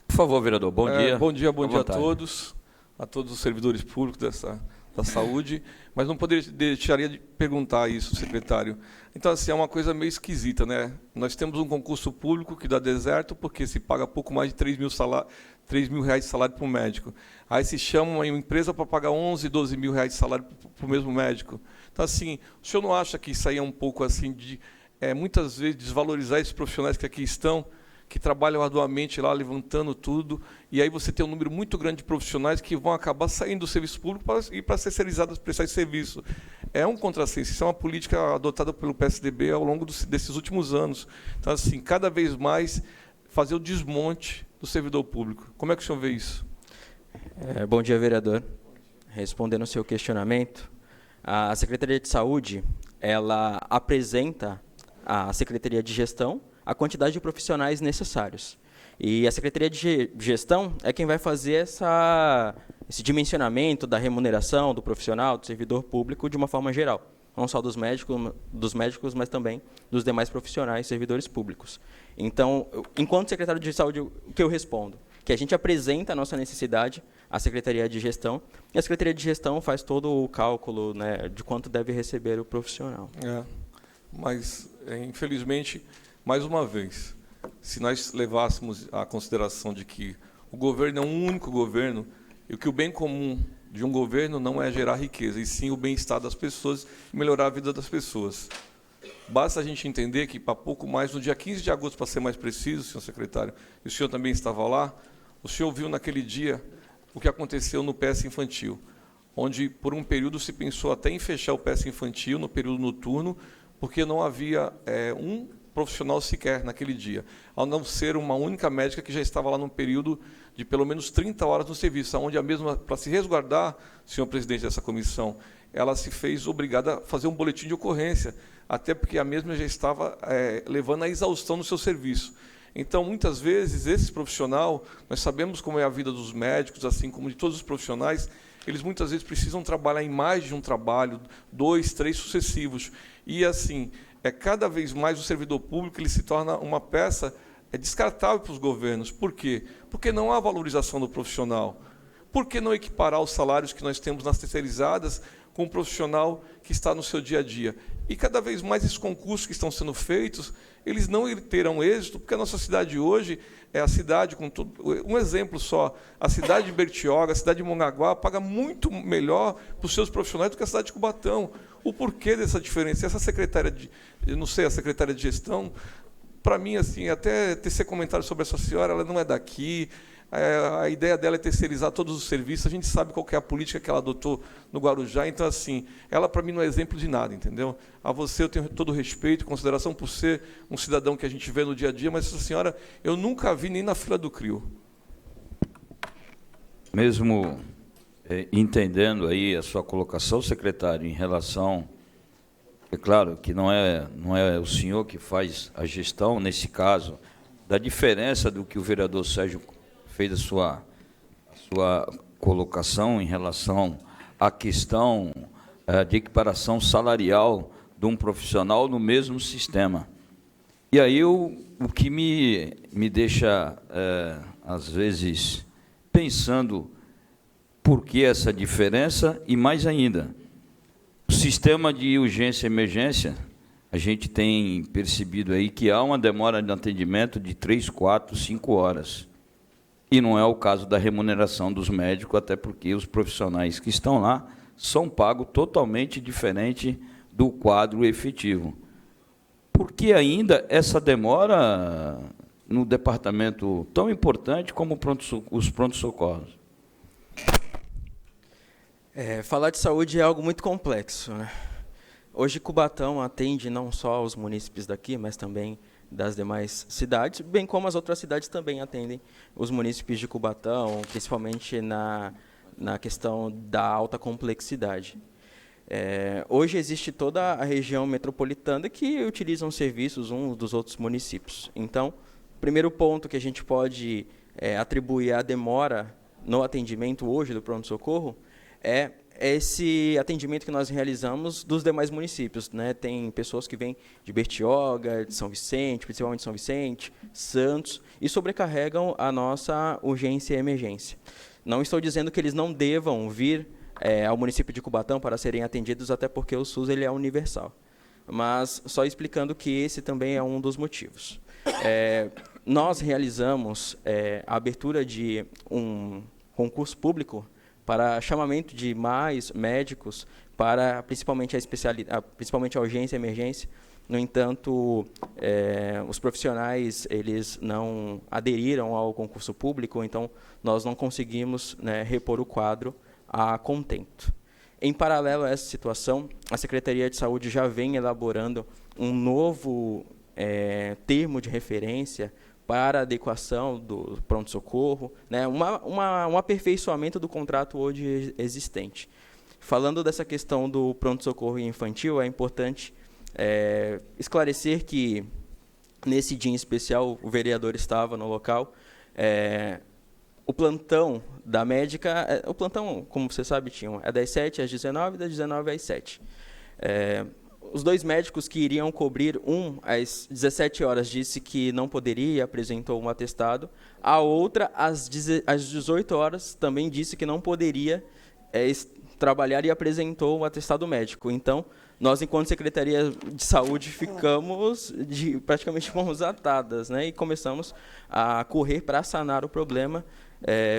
Por favor, vereador, bom dia. Bom dia a todos os servidores públicos da saúde, mas não deixaria de perguntar isso, secretário. Então, assim, é uma coisa meio esquisita, né? Nós temos um concurso público que dá deserto porque se paga pouco mais de 3 mil reais de salário para um médico. Aí se chama uma empresa para pagar 11, 12 mil reais de salário para o mesmo médico. Então, assim, o senhor não acha que isso aí é um pouco assim de, muitas vezes, desvalorizar esses profissionais que aqui estão, que trabalham arduamente lá, levantando tudo, e aí você tem um número muito grande de profissionais que vão acabar saindo do serviço público para ir para terceirizadas prestar esse serviço. É um contrassenso, isso é uma política adotada pelo PSDB ao longo desses últimos anos. Então, assim, cada vez mais fazer o desmonte do servidor público. Como é que o senhor vê isso? Bom dia, vereador. Respondendo ao seu questionamento, a Secretaria de Saúde, ela apresenta à Secretaria de Gestão a quantidade de profissionais necessários. E a Secretaria de Gestão é quem vai fazer esse dimensionamento da remuneração do profissional, do servidor público, de uma forma geral. Não só dos médicos, mas também dos demais profissionais, servidores públicos. Então, enquanto secretário de Saúde, o que eu respondo? Que a gente apresenta a nossa necessidade à Secretaria de Gestão, e a Secretaria de Gestão faz todo o cálculo, né, de quanto deve receber o profissional. Mas, infelizmente, mais uma vez, se nós levássemos a consideração de que o governo é um único governo, e que o bem comum de um governo não é gerar riqueza, e sim o bem-estar das pessoas e melhorar a vida das pessoas. Basta a gente entender que, para pouco mais, no dia 15 de agosto, para ser mais preciso, senhor secretário, e o senhor também estava lá, o senhor viu naquele dia o que aconteceu no PS infantil, onde, por um período, se pensou até em fechar o PS infantil, no período noturno, porque não havia um profissional sequer naquele dia, ao não ser uma única médica que já estava lá num período de pelo menos 30 horas no serviço, onde a mesma, para se resguardar, senhor presidente dessa comissão, ela se fez obrigada a fazer um boletim de ocorrência, até porque a mesma já estava levando à exaustão no seu serviço. Então, muitas vezes, esse profissional, nós sabemos como é a vida dos médicos, assim como de todos os profissionais, eles muitas vezes precisam trabalhar em mais de um trabalho, 2, 3 sucessivos. E, assim, cada vez mais o servidor público ele se torna uma peça descartável para os governos. Por quê? Porque não há valorização do profissional. Por que não equiparar os salários que nós temos nas terceirizadas com o profissional que está no seu dia a dia? E cada vez mais esses concursos que estão sendo feitos, eles não terão êxito, porque a nossa cidade hoje é a cidade com tudo. Um exemplo só, a cidade de Bertioga, a cidade de Mongaguá, paga muito melhor para os seus profissionais do que a cidade de Cubatão. O porquê dessa diferença? Essa secretária eu não sei, a secretária de gestão, para mim, assim, até tecer comentário sobre essa senhora, ela não é daqui. A ideia dela é terceirizar todos os serviços. A gente sabe qual que é a política que ela adotou no Guarujá. Então, assim, ela, para mim, não é exemplo de nada, entendeu? A você eu tenho todo o respeito e consideração por ser um cidadão que a gente vê no dia a dia, mas essa senhora eu nunca vi nem na fila do CRIO. Mesmo entendendo aí a sua colocação, secretário, em relação... É claro que não é o senhor que faz a gestão, nesse caso, da diferença do que o vereador Sérgio fez a sua colocação em relação à questão de equiparação salarial de um profissional no mesmo sistema. E aí o que me deixa, às vezes, pensando por que essa diferença, e mais ainda, o sistema de urgência e emergência, a gente tem percebido aí que há uma demora de atendimento de 3, 4, 5 horas. E não é o caso da remuneração dos médicos, até porque os profissionais que estão lá são pagos totalmente diferente do quadro efetivo. Por que ainda essa demora no departamento tão importante como os pronto-socorros? Falar de saúde é algo muito complexo, né? Hoje, Cubatão atende não só os munícipes daqui, mas também das demais cidades, bem como as outras cidades também atendem os munícipes de Cubatão, principalmente na questão da alta complexidade. Hoje existe toda a região metropolitana que utilizam serviços uns dos outros municípios. Então, o primeiro ponto que a gente pode atribuir à demora no atendimento hoje do pronto-socorro é esse atendimento que nós realizamos dos demais municípios, né? Tem pessoas que vêm de Bertioga, de São Vicente, principalmente São Vicente, Santos, e sobrecarregam a nossa urgência e emergência. Não estou dizendo que eles não devam vir ao município de Cubatão para serem atendidos, até porque o SUS ele é universal. Mas só explicando que esse também é um dos motivos. Nós realizamos a abertura de um concurso público para chamamento de mais médicos para principalmente a urgência e emergência. No entanto, os profissionais eles não aderiram ao concurso público, então nós não conseguimos, né, repor o quadro a contento. Em paralelo a essa situação, a Secretaria de Saúde já vem elaborando um novo termo de referência para a adequação do pronto-socorro, né, um aperfeiçoamento do contrato hoje existente. Falando dessa questão do pronto-socorro infantil, é importante esclarecer que, nesse dia em especial, o vereador estava no local. O plantão da médica, o plantão, como você sabe, é das 7 às 19 e das 19 às 7. Os dois médicos que iriam cobrir, às 17 horas disse que não poderia, apresentou um atestado. A outra, às 18 horas, também disse que não poderia trabalhar e apresentou um atestado médico. Então, nós, enquanto Secretaria de Saúde, ficamos praticamente mãos atadas, né, e começamos a correr para sanar o problema.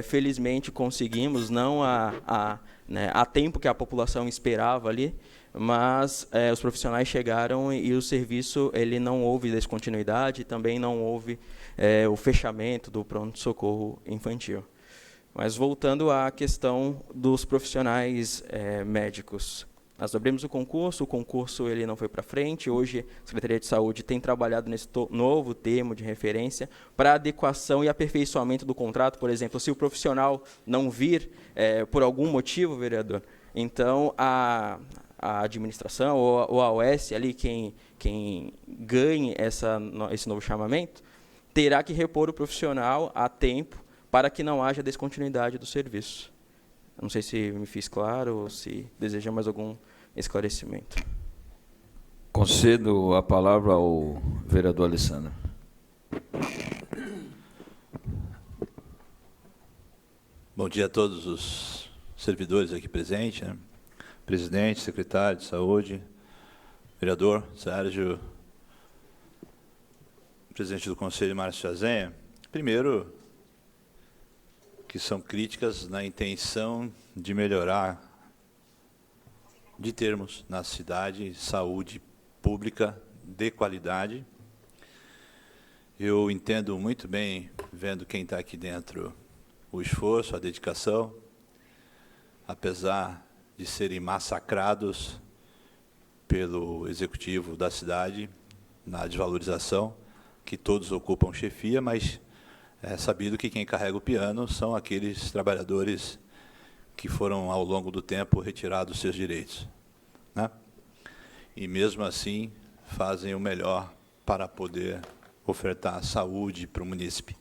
Felizmente, conseguimos, não a tempo que a população esperava ali, mas os profissionais chegaram e o serviço ele não houve descontinuidade, também não houve o fechamento do pronto-socorro infantil. Mas voltando à questão dos profissionais médicos, nós abrimos o concurso ele não foi para frente. Hoje a Secretaria de Saúde tem trabalhado nesse novo termo de referência para adequação e aperfeiçoamento do contrato. Por exemplo, se o profissional não vir por algum motivo, vereador, então a administração ou a OS, ali, quem ganhe esse novo chamamento, terá que repor o profissional a tempo para que não haja descontinuidade do serviço. Não sei se me fiz claro ou se deseja mais algum esclarecimento. Concedo a palavra ao vereador Alessandro. Bom dia a todos os servidores aqui presentes, né? Presidente, secretário de Saúde, vereador Sérgio, presidente do Conselho, Márcio Chazenha. Primeiro, que são críticas na intenção de melhorar, de termos na cidade saúde pública de qualidade. Eu entendo muito bem, vendo quem está aqui dentro, o esforço, a dedicação, apesar de serem massacrados pelo executivo da cidade na desvalorização, que todos ocupam chefia, mas é sabido que quem carrega o piano são aqueles trabalhadores que foram, ao longo do tempo, retirados seus direitos, né? E, mesmo assim, fazem o melhor para poder ofertar saúde para o munícipe,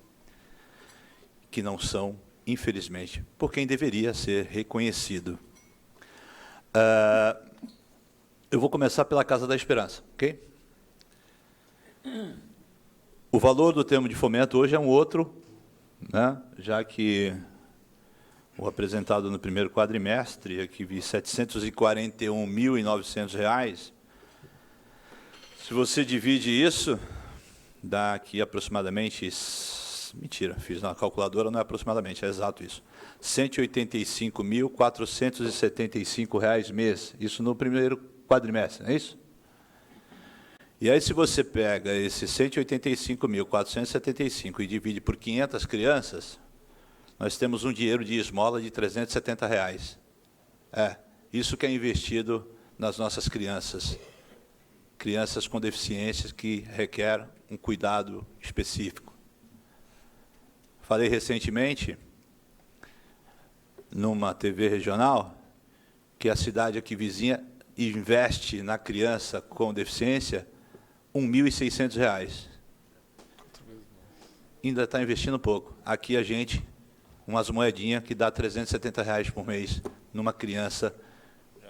que não são, infelizmente, por quem deveria ser reconhecido. Eu vou começar pela Casa da Esperança, ok? O valor do termo de fomento hoje é um outro, né? Já que o apresentado no primeiro quadrimestre, aqui vi R$ 741.900. Se você divide isso, dá aqui aproximadamente, mentira, fiz na calculadora, não é aproximadamente, é exato isso, R$ 185.475 mês, isso no primeiro quadrimestre, não é isso? E aí, se você pega esse 185.475 e divide por 500 crianças, nós temos um dinheiro de esmola de R$ 370. Isso que é investido nas nossas crianças. Crianças com deficiências que requerem um cuidado específico. Falei recentemente, numa TV regional, que a cidade aqui vizinha investe na criança com deficiência R$ 1.600. Ainda está investindo pouco. Aqui a gente, umas moedinhas que dá R$ 370 por mês numa criança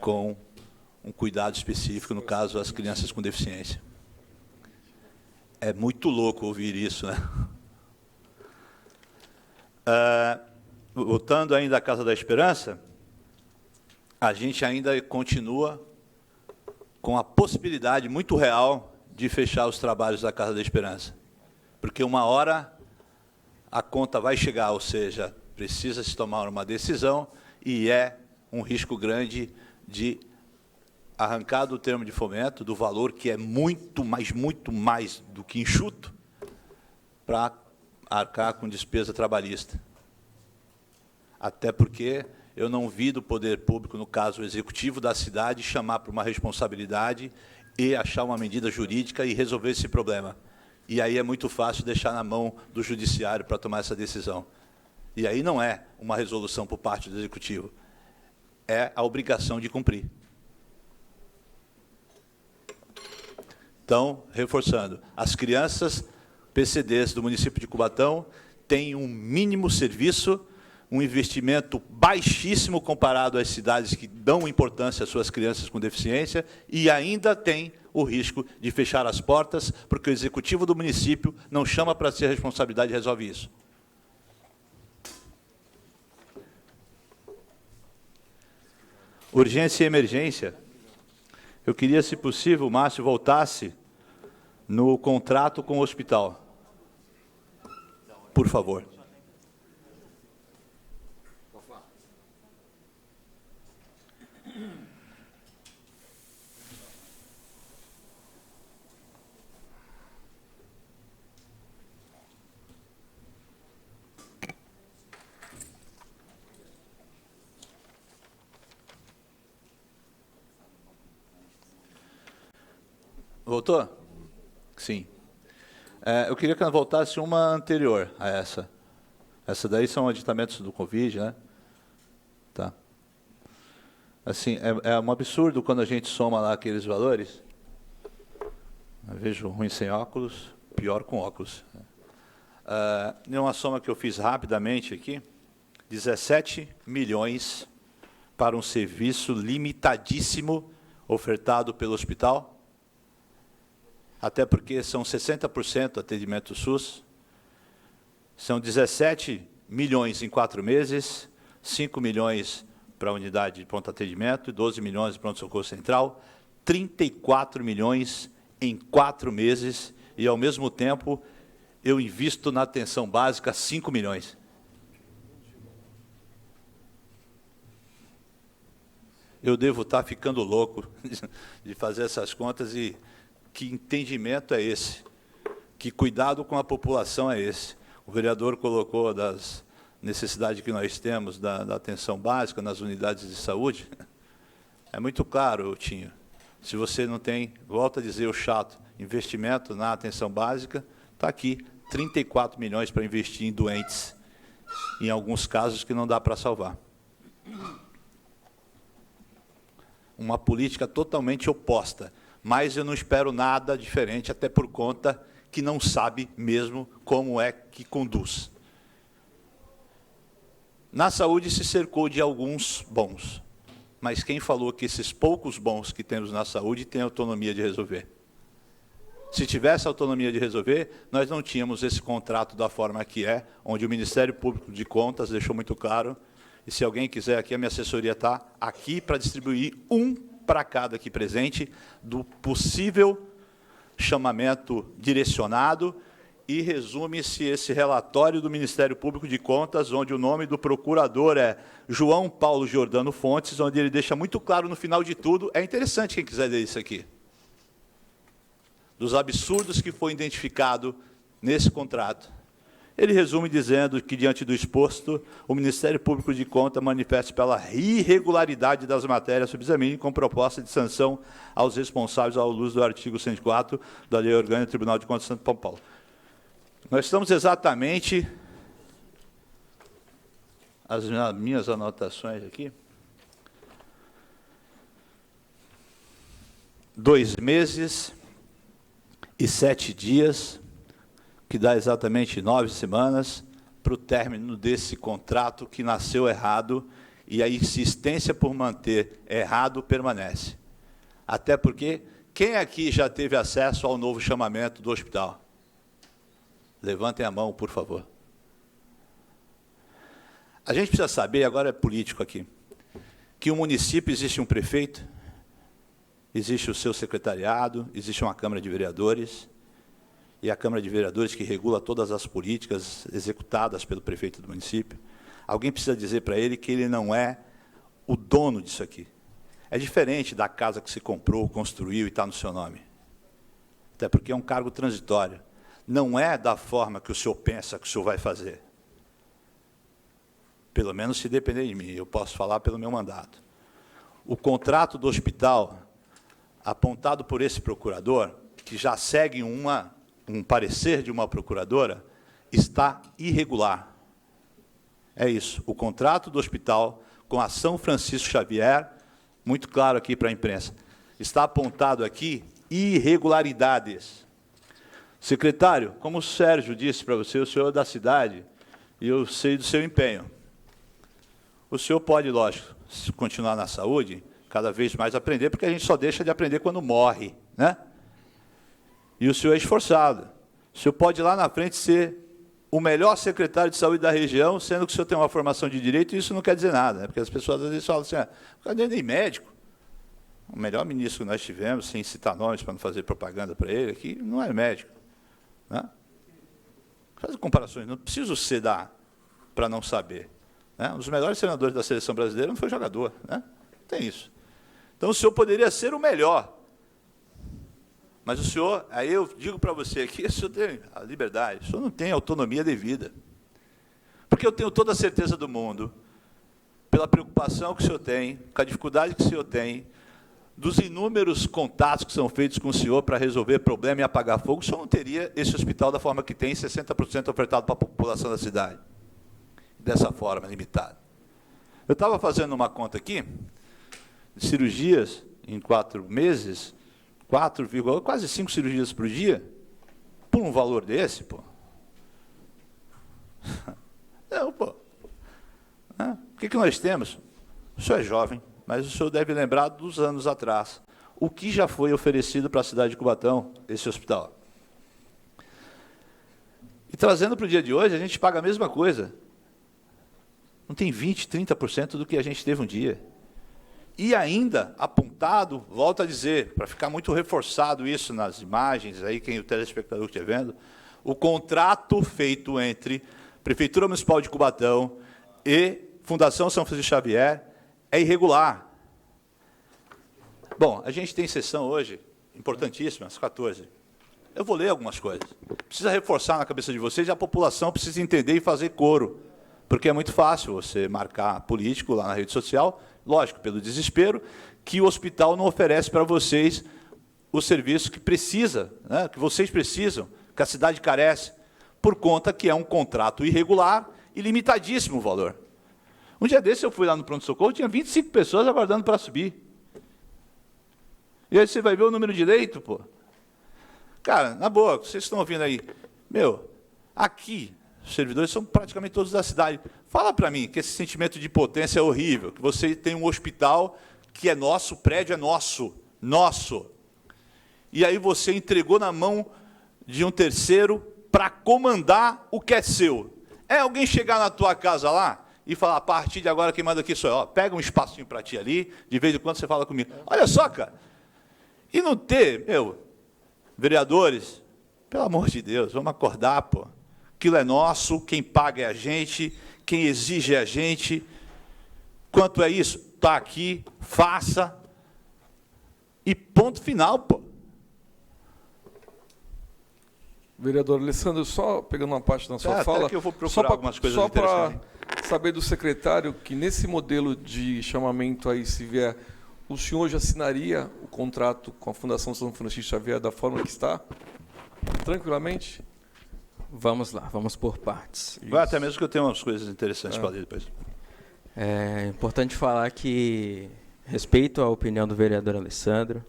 com um cuidado específico, no caso, as crianças com deficiência. É muito louco ouvir isso, né? Voltando ainda à Casa da Esperança, a gente ainda continua com a possibilidade muito real de fechar os trabalhos da Casa da Esperança. Porque uma hora a conta vai chegar, ou seja, precisa-se tomar uma decisão e é um risco grande de arrancar do termo de fomento, do valor que é muito mais do que enxuto, para arcar com despesa trabalhista. Até porque eu não vi do poder público, no caso o executivo da cidade, chamar para uma responsabilidade e achar uma medida jurídica e resolver esse problema. E aí é muito fácil deixar na mão do judiciário para tomar essa decisão. E aí não é uma resolução por parte do executivo, é a obrigação de cumprir. Então, reforçando, as crianças PCDs do município de Cubatão têm um mínimo serviço, um investimento baixíssimo comparado às cidades que dão importância às suas crianças com deficiência e ainda tem o risco de fechar as portas porque o executivo do município não chama para si a responsabilidade e resolve isso. Urgência e emergência. Eu queria, se possível, o Márcio voltasse no contrato com o hospital. Por favor. Voltou? Sim. Eu queria que ela voltasse uma anterior a essa. Essa daí são aditamentos do Covid, né? Tá. Assim, é um absurdo quando a gente soma lá aqueles valores. Eu vejo ruim sem óculos, pior com óculos. Uma soma que eu fiz rapidamente aqui, 17 milhões para um serviço limitadíssimo ofertado pelo hospital, até porque são 60% atendimento SUS, são 17 milhões em 4 meses, 5 milhões para a unidade de pronto atendimento e 12 milhões de pronto-socorro central, 34 milhões em 4 meses, e, ao mesmo tempo, eu invisto na atenção básica 5 milhões. Eu devo estar ficando louco de fazer essas contas, e que entendimento é esse? Que cuidado com a população é esse? O vereador colocou das necessidades que nós temos da atenção básica nas unidades de saúde. É muito claro, Tinho. Se você não tem, volto a dizer o chato, investimento na atenção básica, está aqui, 34 milhões para investir em doentes, em alguns casos que não dá para salvar. Uma política totalmente oposta, mas eu não espero nada diferente, até por conta que não sabe mesmo como é que conduz. Na saúde se cercou de alguns bons, mas quem falou que esses poucos bons que temos na saúde têm autonomia de resolver? Se tivesse autonomia de resolver, nós não tínhamos esse contrato da forma que é, onde o Ministério Público de Contas deixou muito claro, e se alguém quiser aqui, a minha assessoria está aqui para distribuir um para cada aqui presente, do possível chamamento direcionado, e resume-se esse relatório do Ministério Público de Contas, onde o nome do procurador é João Paulo Giordano Fontes, onde ele deixa muito claro no final de tudo, é interessante quem quiser ler isso aqui, dos absurdos que foi identificado nesse contrato. Ele resume dizendo que, diante do exposto, o Ministério Público de Contas manifesta pela irregularidade das matérias sob exame, com proposta de sanção aos responsáveis à luz do artigo 104 da Lei Orgânica do Tribunal de Contas de São Paulo. Nós estamos exatamente, as minhas anotações aqui, 2 meses e 7 dias, que dá exatamente 9 semanas, para o término desse contrato que nasceu errado, e a insistência por manter errado permanece. Até porque, quem aqui já teve acesso ao novo chamamento do hospital? Levantem a mão, por favor. A gente precisa saber, agora é político aqui, que o município existe um prefeito, existe o seu secretariado, existe uma Câmara de Vereadores, e a Câmara de Vereadores que regula todas as políticas executadas pelo prefeito do município. Alguém precisa dizer para ele que ele não é o dono disso aqui. É diferente da casa que se comprou, construiu e está no seu nome. Até porque é um cargo transitório. Não é da forma que o senhor pensa que o senhor vai fazer. Pelo menos se depender de mim, eu posso falar pelo meu mandato. O contrato do hospital, apontado por esse procurador, que já segue um parecer de uma procuradora, está irregular. É isso. O contrato do hospital com a São Francisco Xavier, muito claro aqui para a imprensa, está apontado aqui irregularidades. Secretário, como o Sérgio disse para você, o senhor é da cidade, e eu sei do seu empenho. O senhor pode, lógico, continuar na saúde, cada vez mais aprender, porque a gente só deixa de aprender quando morre, né? E o senhor é esforçado. O senhor pode, lá na frente, ser o melhor secretário de saúde da região, sendo que o senhor tem uma formação de direito, e isso não quer dizer nada, né? Porque as pessoas, às vezes, falam assim, cadê nem médico? O melhor ministro que nós tivemos, sem citar nomes, para não fazer propaganda para ele, aqui, não é médico. Né? Faz comparações, não preciso ser para não saber. Né? Um dos melhores senadores da seleção brasileira não foi jogador. Né? Tem isso. Então, o senhor poderia ser o melhor. Mas o senhor, aí eu digo para você aqui, o senhor tem a liberdade, o senhor não tem a autonomia devida. Porque eu tenho toda a certeza do mundo, pela preocupação que o senhor tem, com a dificuldade que o senhor tem, dos inúmeros contatos que são feitos com o senhor para resolver problema e apagar fogo, o senhor não teria esse hospital da forma que tem, 60% ofertado para a população da cidade. Dessa forma, limitada. Eu estava fazendo uma conta aqui, de cirurgias em 4 meses, quase 5 cirurgias por dia, por um valor desse, pô. Não, pô. O que nós temos? O senhor é jovem, mas o senhor deve lembrar dos anos atrás. O que já foi oferecido para a cidade de Cubatão, esse hospital? E trazendo para o dia de hoje, a gente paga a mesma coisa. Não tem 20%, 30% do que a gente teve um dia. E ainda apontado, volto a dizer, para ficar muito reforçado isso nas imagens, aí quem o telespectador estiver vendo, o contrato feito entre Prefeitura Municipal de Cubatão e Fundação São Francisco Xavier é irregular. Bom, a gente tem sessão hoje, importantíssima, às 14. Eu vou ler algumas coisas. Precisa reforçar na cabeça de vocês e a população precisa entender e fazer coro. Porque é muito fácil você marcar político lá na rede social, lógico, pelo desespero, que o hospital não oferece para vocês o serviço que precisa, né, que vocês precisam, que a cidade carece, por conta que é um contrato irregular e limitadíssimo o valor. Um dia desse eu fui lá no pronto-socorro, tinha 25 pessoas aguardando para subir. E aí você vai ver o número de leito, pô. Cara, na boa, vocês estão ouvindo aí, aqui, os servidores são praticamente todos da cidade. Fala para mim que esse sentimento de potência é horrível, que você tem um hospital que é nosso, o prédio é nosso. E aí você entregou na mão de um terceiro para comandar o que é seu. É alguém chegar na tua casa lá e falar, a partir de agora quem manda aqui sou eu. Ó, pega um espacinho para ti ali, de vez em quando você fala comigo. Olha só, cara. E não ter, vereadores, pelo amor de Deus, vamos acordar, pô. Aquilo é nosso, quem paga é a gente, quem exige é a gente. Quanto é isso? Está aqui, faça. E ponto final, pô. Vereador Alessandro, só pegando uma parte da sua fala, que eu vou procurar algumas coisas só para interessantes. saber do secretário que nesse modelo de chamamento aí, se vier, o senhor já assinaria o contrato com a Fundação São Francisco Xavier da forma que está? Tranquilamente? Vamos lá, vamos por partes. Vai até mesmo que eu tenho umas coisas interessantes para ler depois. É importante falar que respeito a opinião do vereador Alessandro,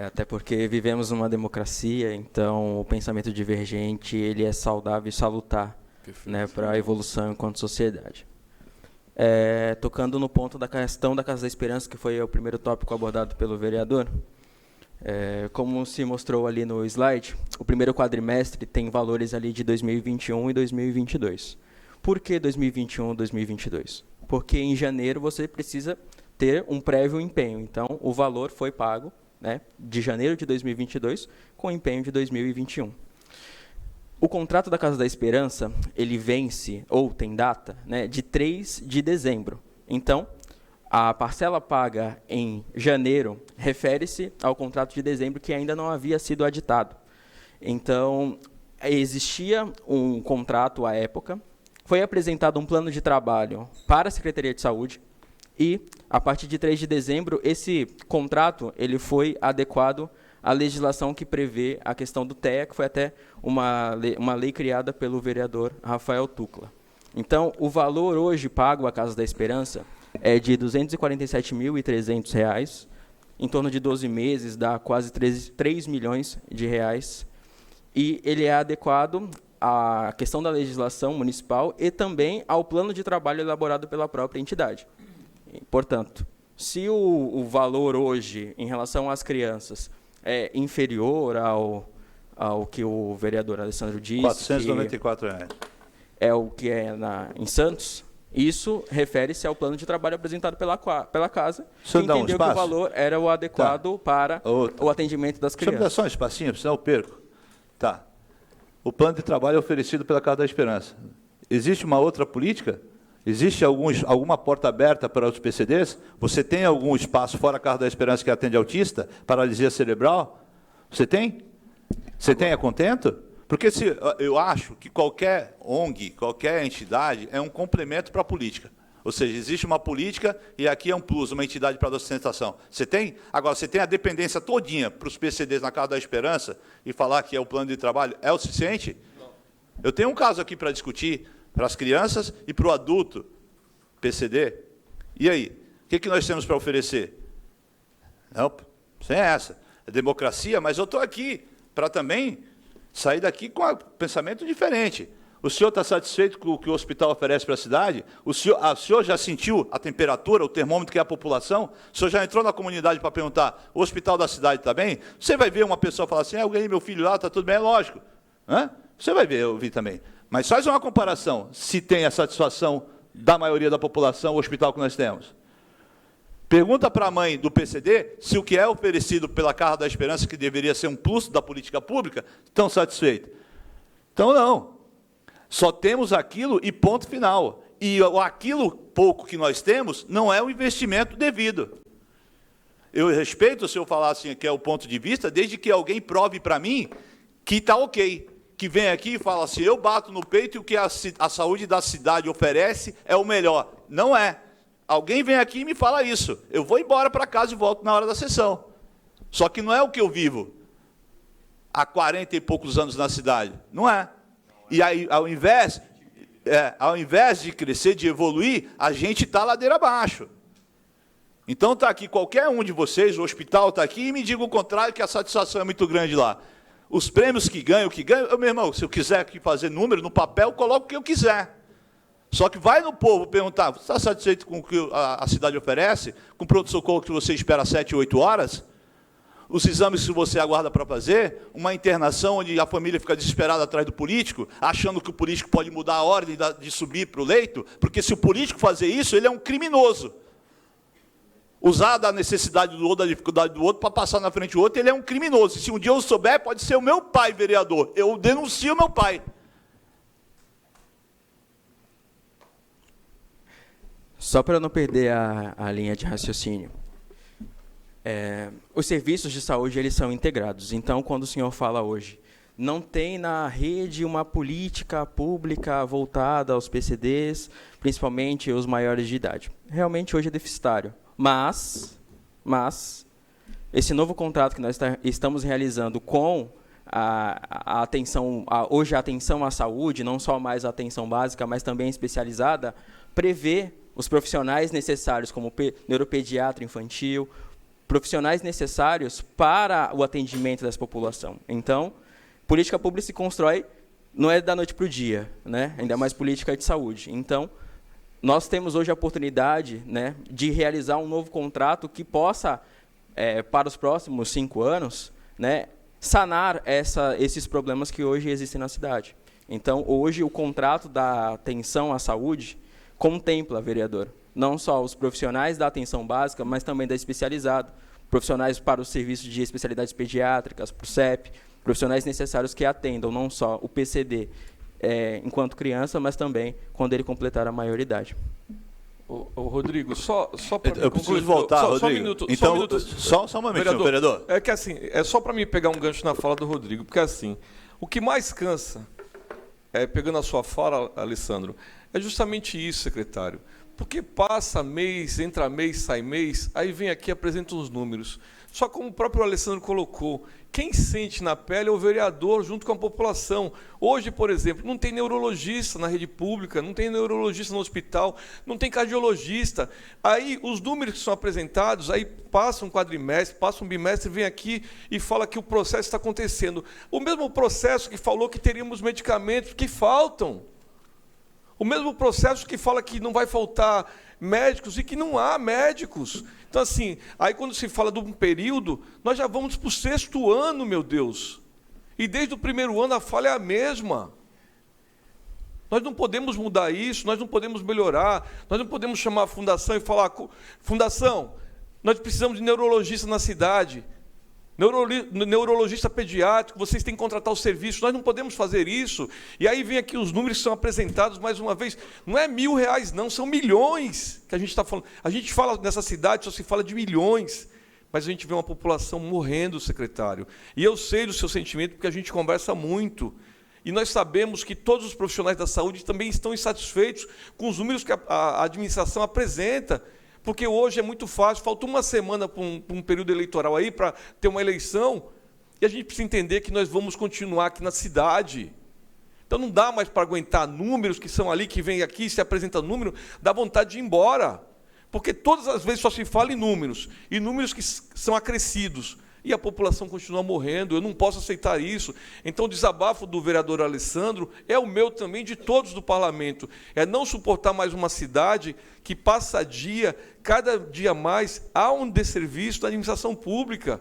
até porque vivemos numa democracia, então o pensamento divergente ele é saudável e salutar, né, para a evolução enquanto sociedade. Tocando no ponto da questão da Casa da Esperança, que foi o primeiro tópico abordado pelo vereador, como se mostrou ali no slide, o primeiro quadrimestre tem valores ali de 2021 e 2022. Por que 2021 e 2022? Porque em janeiro você precisa ter um prévio empenho. Então, o valor foi pago, né, de janeiro de 2022 com empenho de 2021. O contrato da Casa da Esperança, ele vence, ou tem data, né, de 3 de dezembro. Então, a parcela paga em janeiro refere-se ao contrato de dezembro que ainda não havia sido aditado. Então, existia um contrato à época, foi apresentado um plano de trabalho para a Secretaria de Saúde e, a partir de 3 de dezembro, esse contrato ele foi adequado à legislação que prevê a questão do TEA, que foi até uma lei criada pelo vereador Rafael Tucla. Então, o valor hoje pago à Casa da Esperança é de R$ 247.300, em torno de 12 meses, dá quase 3 milhões de reais, e ele é adequado à questão da legislação municipal e também ao plano de trabalho elaborado pela própria entidade. Portanto, se o valor hoje, em relação às crianças, é inferior ao que o vereador Alessandro disse, R$ 494. É o que é em Santos, isso refere-se ao plano de trabalho apresentado pela casa, que entendeu que o valor era o adequado para o atendimento das crianças. Deixa eu dar só um espacinho, senão eu perco. Tá. O plano de trabalho é oferecido pela Casa da Esperança. Existe uma outra política? Existe alguma porta aberta para os PCDs? Você tem algum espaço fora a Casa da Esperança que atende autista, paralisia cerebral? Você tem? Você tem a contento? Porque eu acho que qualquer ONG, qualquer entidade é um complemento para a política. Ou seja, existe uma política e aqui é um plus, uma entidade para a sustentação. Você tem? Agora, você tem a dependência todinha para os PCDs na Casa da Esperança e falar que é o plano de trabalho, é o suficiente? Não. Eu tenho um caso aqui para discutir para as crianças e para o adulto PCD. E aí? O que nós temos para oferecer? Não, sem essa. É democracia, mas eu estou aqui para também sair daqui com um pensamento diferente. O senhor está satisfeito com o que o hospital oferece para a cidade? O senhor já sentiu a temperatura, o termômetro que é a população? O senhor já entrou na comunidade para perguntar, o hospital da cidade está bem? Você vai ver uma pessoa falar assim, eu ganhei meu filho lá, está tudo bem, é lógico. Você vai ver, eu vi também. Mas faz uma comparação, se tem a satisfação da maioria da população, o hospital que nós temos. Pergunta para a mãe do PCD se o que é oferecido pela Carta da Esperança, que deveria ser um plus da política pública, estão satisfeitos. Então, não. Só temos aquilo e ponto final. E aquilo pouco que nós temos não é o investimento devido. Eu respeito o senhor falar assim, que é o ponto de vista, desde que alguém prove para mim que está ok. Que vem aqui e fala assim, eu bato no peito e o que a saúde da cidade oferece é o melhor. Não é. Alguém vem aqui e me fala isso. Eu vou embora para casa e volto na hora da sessão. Só que não é o que eu vivo há 40 e poucos anos na cidade. Não é. E aí, ao invés de crescer, de evoluir, a gente está ladeira abaixo. Então está aqui qualquer um de vocês, o hospital está aqui, e me diga o contrário, que a satisfação é muito grande lá. Os prêmios que ganham, meu irmão, se eu quiser aqui fazer número no papel, eu coloco o que eu quiser. Só que vai no povo perguntar, você está satisfeito com o que a cidade oferece? Com o pronto-socorro que você espera 7, 8 horas? Os exames que você aguarda para fazer? Uma internação onde a família fica desesperada atrás do político, achando que o político pode mudar a ordem de subir para o leito? Porque se o político fazer isso, ele é um criminoso. Usar da necessidade do outro, da dificuldade do outro, para passar na frente do outro, ele é um criminoso. E se um dia eu souber, pode ser o meu pai, vereador. Eu denuncio o meu pai. Só para não perder a linha de raciocínio. Os serviços de saúde, eles são integrados. Então, quando o senhor fala hoje, não tem na rede uma política pública voltada aos PCDs, principalmente os maiores de idade. Realmente, hoje é deficitário. Mas esse novo contrato que nós estamos realizando com a atenção, hoje a atenção à saúde, não só mais a atenção básica, mas também especializada, prevê os profissionais necessários, como neuropediatra infantil, profissionais necessários para o atendimento dessa população. Então, política pública se constrói, não é da noite para o dia, né? Ainda mais política de saúde. Então, nós temos hoje a oportunidade, né, de realizar um novo contrato que possa, para os próximos 5 anos, né, sanar esses problemas que hoje existem na cidade. Então, hoje, o contrato da atenção à saúde contempla, vereador, não só os profissionais da atenção básica, mas também da especializada, profissionais para os serviços de especialidades pediátricas, para o CEP, profissionais necessários que atendam não só o PCD, enquanto criança, mas também quando ele completar a maioridade. Ô Rodrigo, só para eu preciso voltar, Rodrigo. Só um minuto. Então, só um momentinho, vereador. É que assim, é só para mim pegar um gancho na fala do Rodrigo, porque assim, o que mais cansa, pegando a sua fala, Alessandro, é justamente isso, secretário. Porque passa mês, entra mês, sai mês, aí vem aqui e apresenta os números. Só como o próprio Alessandro colocou, quem sente na pele é o vereador junto com a população. Hoje, por exemplo, não tem neurologista na rede pública, não tem neurologista no hospital, não tem cardiologista. Aí os números que são apresentados, aí passa um quadrimestre, passa um bimestre, vem aqui e fala que o processo está acontecendo. O mesmo processo que falou que teríamos medicamentos que faltam. O mesmo processo que fala que não vai faltar médicos e que não há médicos. Então, assim, aí quando se fala de um período, nós já vamos para o 6º ano, meu Deus. E desde o 1º ano a falha é a mesma. Nós não podemos mudar isso, nós não podemos melhorar, nós não podemos chamar a fundação e falar, fundação, nós precisamos de neurologista na cidade, neurologista pediátrico, vocês têm que contratar o serviço, nós não podemos fazer isso. E aí vem aqui os números que são apresentados mais uma vez, não é R$1.000 não, são milhões que a gente está falando. A gente fala nessa cidade, só se fala de milhões, mas a gente vê uma população morrendo, secretário. E eu sei do seu sentimento, porque a gente conversa muito. E nós sabemos que todos os profissionais da saúde também estão insatisfeitos com os números que a administração apresenta, porque hoje é muito fácil, falta uma semana para um período eleitoral aí, para ter uma eleição, e a gente precisa entender que nós vamos continuar aqui na cidade. Então não dá mais para aguentar números que são ali, que vem aqui, se apresenta número, dá vontade de ir embora. Porque todas as vezes só se fala em números, e números que são acrescidos. e a população continua morrendo. Eu não posso aceitar isso. Então, o desabafo do vereador Alessandro é o meu também, de todos do parlamento. É não suportar mais uma cidade que passa dia, cada dia mais, há um desserviço da administração pública.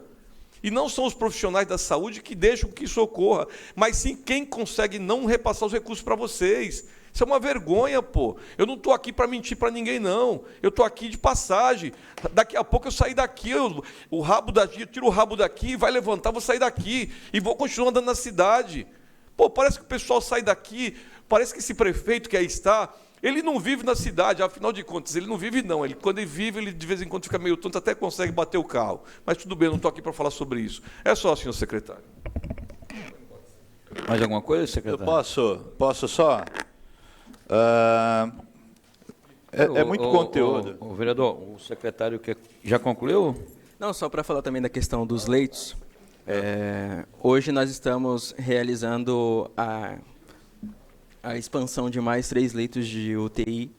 E não são os profissionais da saúde que deixam que isso ocorra, mas sim quem consegue não repassar os recursos para vocês. Isso é uma vergonha, pô. Eu não estou aqui para mentir para ninguém, não. Eu estou aqui de passagem. Daqui a pouco eu sair daqui, eu tiro o rabo daqui, vai levantar, vou sair daqui e vou continuar andando na cidade. Pô, parece que o pessoal sai daqui, parece que esse prefeito que aí está, ele não vive na cidade, afinal de contas, ele não vive, não. Quando ele vive, ele de vez em quando fica meio tonto, até consegue bater o carro. Mas tudo bem, eu não estou aqui para falar sobre isso. É só, senhor secretário. Mais alguma coisa, Eu secretário? posso só? É muito conteúdo. O vereador, o secretário já concluiu? Não, só para falar também da questão dos leitos. Hoje nós estamos realizando a expansão de mais 3 leitos de UTI.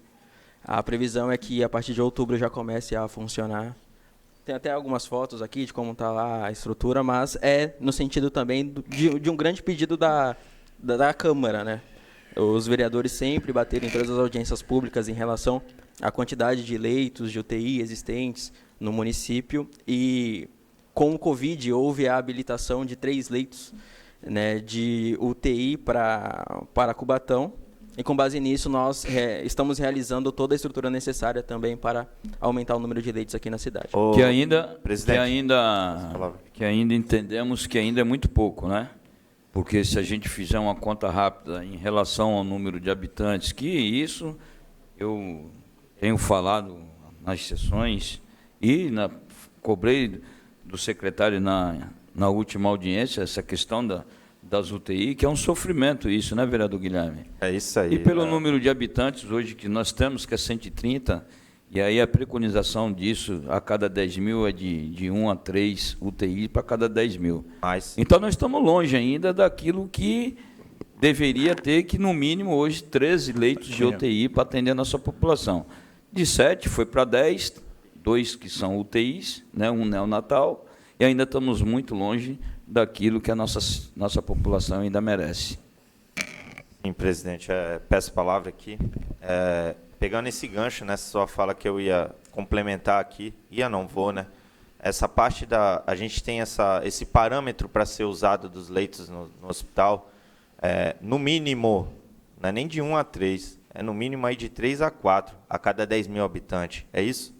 A previsão é que a partir de outubro já comece a funcionar. Tem até algumas fotos aqui de como está lá a estrutura, mas é no sentido também de um grande pedido da Câmara, né? Os vereadores sempre bateram em todas as audiências públicas em relação à quantidade de leitos de UTI existentes no município, e com o Covid houve a habilitação de 3 leitos, né, de UTI para Cubatão, e com base nisso nós estamos realizando toda a estrutura necessária também para aumentar o número de leitos aqui na cidade. Que ainda entendemos que ainda é muito pouco, né? Porque se a gente fizer uma conta rápida em relação ao número de habitantes, que isso eu tenho falado nas sessões e cobrei do secretário na última audiência essa questão das UTI, que é um sofrimento isso, né, vereador Guilherme? É isso aí. E pelo número de habitantes hoje que nós temos, que é 130, e aí a preconização disso, a cada 10 mil, é de 1 a 3 UTI para cada 10 mil. Então, nós estamos longe ainda daquilo que deveria ter, que no mínimo hoje 13 leitos de UTI para atender a nossa população. De 7 foi para 10, 2 que são UTIs, né, um neonatal, e ainda estamos muito longe daquilo que a nossa população ainda merece. Sim, presidente, peço a palavra aqui. Pegando esse gancho nessa sua fala que eu ia complementar aqui, não vou, né? Essa parte a gente tem esse parâmetro para ser usado dos leitos no hospital, no mínimo, não é nem de 1 a 3, é no mínimo aí de 3 a 4 a cada 10 mil habitantes, é isso?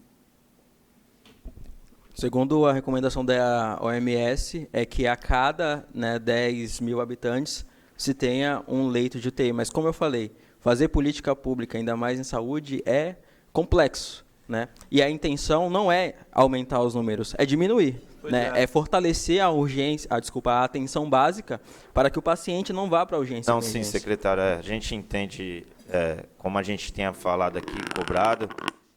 Segundo a recomendação da OMS, é que a cada 10 mil habitantes se tenha um leito de UTI. Mas, como eu falei, fazer política pública, ainda mais em saúde, é complexo, né? E a intenção não é aumentar os números, é diminuir, né? É fortalecer a atenção básica para que o paciente não vá para a urgência. Não, sim, secretário, a gente entende, como a gente tenha falado aqui, cobrado,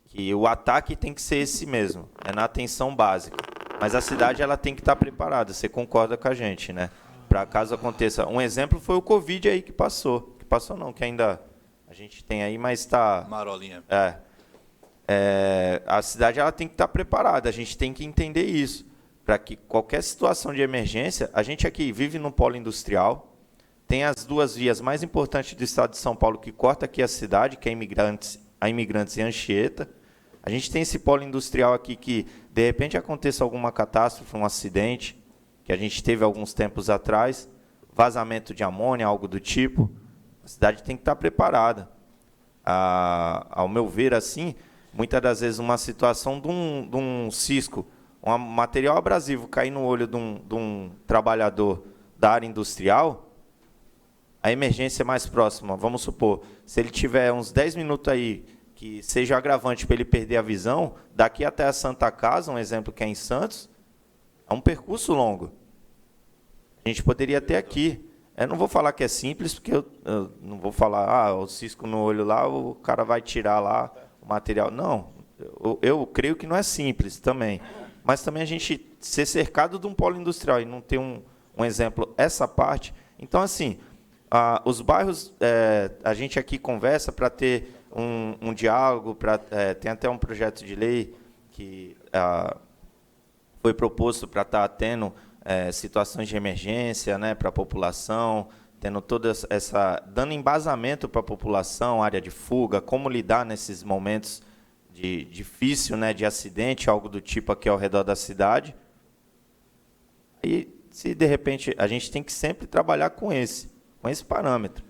que o ataque tem que ser esse mesmo, é na atenção básica. Mas a cidade ela tem que estar preparada, você concorda com a gente, né? Para caso aconteça. Um exemplo foi o Covid aí que passou. Que passou não, que ainda a gente tem aí, mas está... Marolinha. A cidade ela tem que estar preparada, a gente tem que entender isso. Para que qualquer situação de emergência, a gente aqui vive num polo industrial, tem as 2 vias mais importantes do estado de São Paulo que corta aqui a cidade, que é a Imigrantes e Anchieta. A gente tem esse polo industrial aqui que, de repente, aconteça alguma catástrofe, um acidente, que a gente teve alguns tempos atrás, vazamento de amônia, algo do tipo, a cidade tem que estar preparada. Ao meu ver, assim, muitas das vezes uma situação de um cisco, um material abrasivo cair no olho de um trabalhador da área industrial, a emergência mais próxima, vamos supor, se ele tiver uns 10 minutos aí, que seja agravante para ele perder a visão, daqui até a Santa Casa, um exemplo que é em Santos, é um percurso longo. A gente poderia ter aqui. Eu não vou falar que é simples, porque eu não vou falar, o cisco no olho lá, o cara vai tirar lá o material. Não, eu creio que não é simples também. Mas também a gente ser cercado de um polo industrial e não ter um exemplo, essa parte. Então, assim, os bairros, a gente aqui conversa para ter um diálogo, tem até um projeto de lei que foi proposto para estar tendo situações de emergência, né, para a população, tendo toda essa, dando embasamento para a população, área de fuga, como lidar nesses momentos de difícil, né, de acidente, algo do tipo aqui ao redor da cidade. E se de repente a gente tem que sempre trabalhar com esse parâmetro.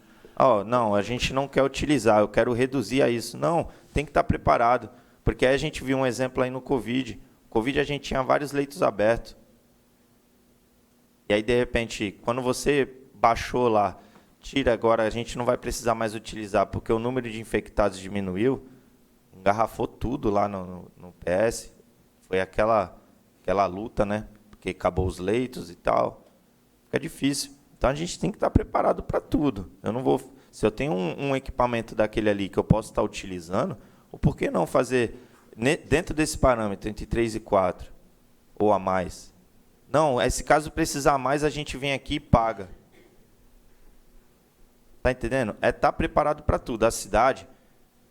Não, a gente não quer utilizar, eu quero reduzir a isso. Não, tem que estar preparado, porque aí a gente viu um exemplo aí no Covid. Covid a gente tinha vários leitos abertos. E aí, de repente, quando você baixou lá, tira agora, a gente não vai precisar mais utilizar, porque o número de infectados diminuiu, engarrafou tudo lá no PS. Foi aquela luta, né? Porque acabou os leitos e tal. Fica difícil. Então, a gente tem que estar preparado para tudo. Eu não vou, se eu tenho um equipamento daquele ali que eu posso estar utilizando, por que não fazer dentro desse parâmetro, entre 3 e 4, ou a mais? Não, se caso precisar mais, a gente vem aqui e paga. Está entendendo? É estar preparado para tudo. A cidade,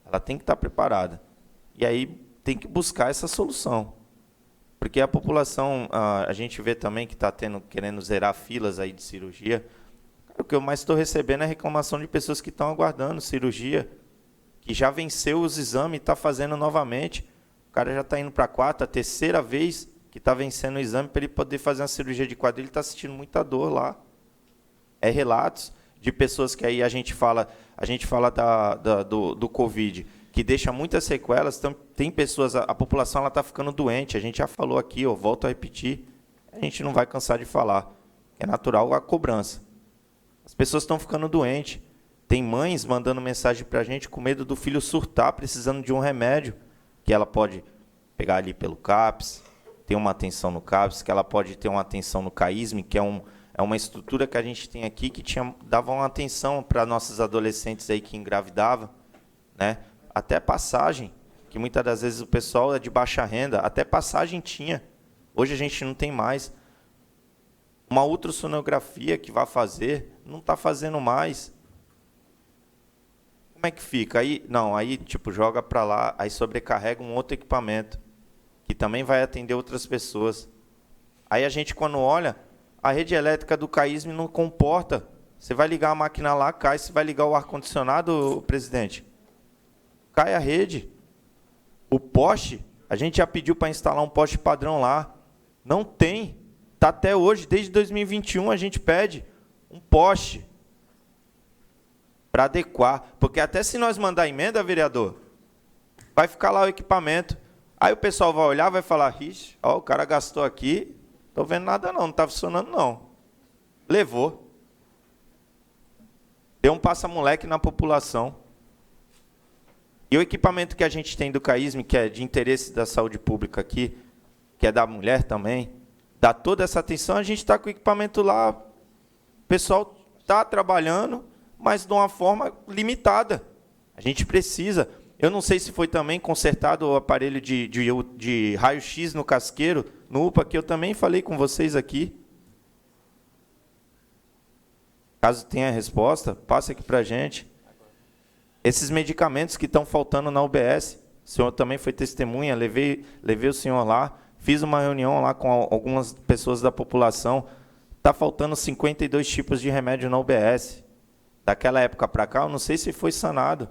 ela tem que estar preparada. E aí tem que buscar essa solução. Porque a população, a gente vê também que está querendo zerar filas aí de cirurgia. O que eu mais estou recebendo é reclamação de pessoas que estão aguardando cirurgia, que já venceu os exames e está fazendo novamente. O cara já está indo para a terceira vez que está vencendo o exame para ele poder fazer uma cirurgia de quadril, ele está sentindo muita dor lá. É relatos de pessoas que aí a gente fala do Covid, que deixa muitas sequelas. Então, tem pessoas, a população está ficando doente, a gente já falou aqui, volto a repetir, a gente não vai cansar de falar, é natural a cobrança. As pessoas estão ficando doentes, tem mães mandando mensagem para a gente com medo do filho surtar, precisando de um remédio, que ela pode pegar ali pelo CAPS, ter uma atenção no CAPS, que ela pode ter uma atenção no CAISM, que é uma estrutura que a gente tem aqui que dava uma atenção para nossos adolescentes aí que engravidavam, né? Até passagem, que muitas das vezes o pessoal é de baixa renda, até passagem tinha. Hoje a gente não tem mais. Uma ultrassonografia que vai fazer, não está fazendo mais. Como é que fica? Aí tipo, joga para lá, aí sobrecarrega um outro equipamento, que também vai atender outras pessoas. Aí a gente, quando olha, a rede elétrica do CAISM não comporta. Você vai ligar a máquina lá, cai. Você vai ligar o ar-condicionado, presidente, cai a rede. O poste, a gente já pediu para instalar um poste padrão lá. Não tem. Está até hoje, desde 2021, a gente pede um poste para adequar. Porque até se nós mandar emenda, vereador, vai ficar lá o equipamento. Aí o pessoal vai olhar, vai falar, ixi, o cara gastou aqui, estou vendo nada não está funcionando não. Levou. Deu um passa-moleque na população. E o equipamento que a gente tem do CAISM, que é de interesse da saúde pública aqui, que é da mulher também, dá toda essa atenção, a gente está com o equipamento lá, o pessoal está trabalhando, mas de uma forma limitada. A gente precisa. Eu não sei se foi também consertado o aparelho de raio-x no Casqueiro, no UPA, que eu também falei com vocês aqui. Caso tenha resposta, passe aqui para a gente. Esses medicamentos que estão faltando na UBS, o senhor também foi testemunha, levei o senhor lá, fiz uma reunião lá com algumas pessoas da população, está faltando 52 tipos de remédio na UBS. Daquela época para cá, eu não sei se foi sanado.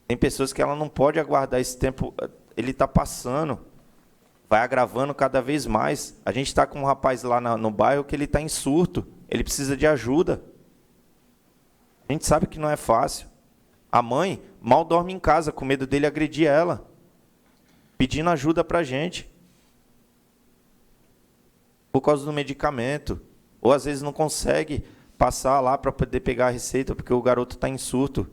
Tem pessoas que ela não pode aguardar esse tempo, ele está passando, vai agravando cada vez mais. A gente está com um rapaz lá no bairro que ele está em surto, ele precisa de ajuda. A gente sabe que não é fácil. A mãe mal dorme em casa, com medo dele agredir ela, pedindo ajuda para a gente, por causa do medicamento. Ou às vezes não consegue passar lá para poder pegar a receita, porque o garoto está em surto.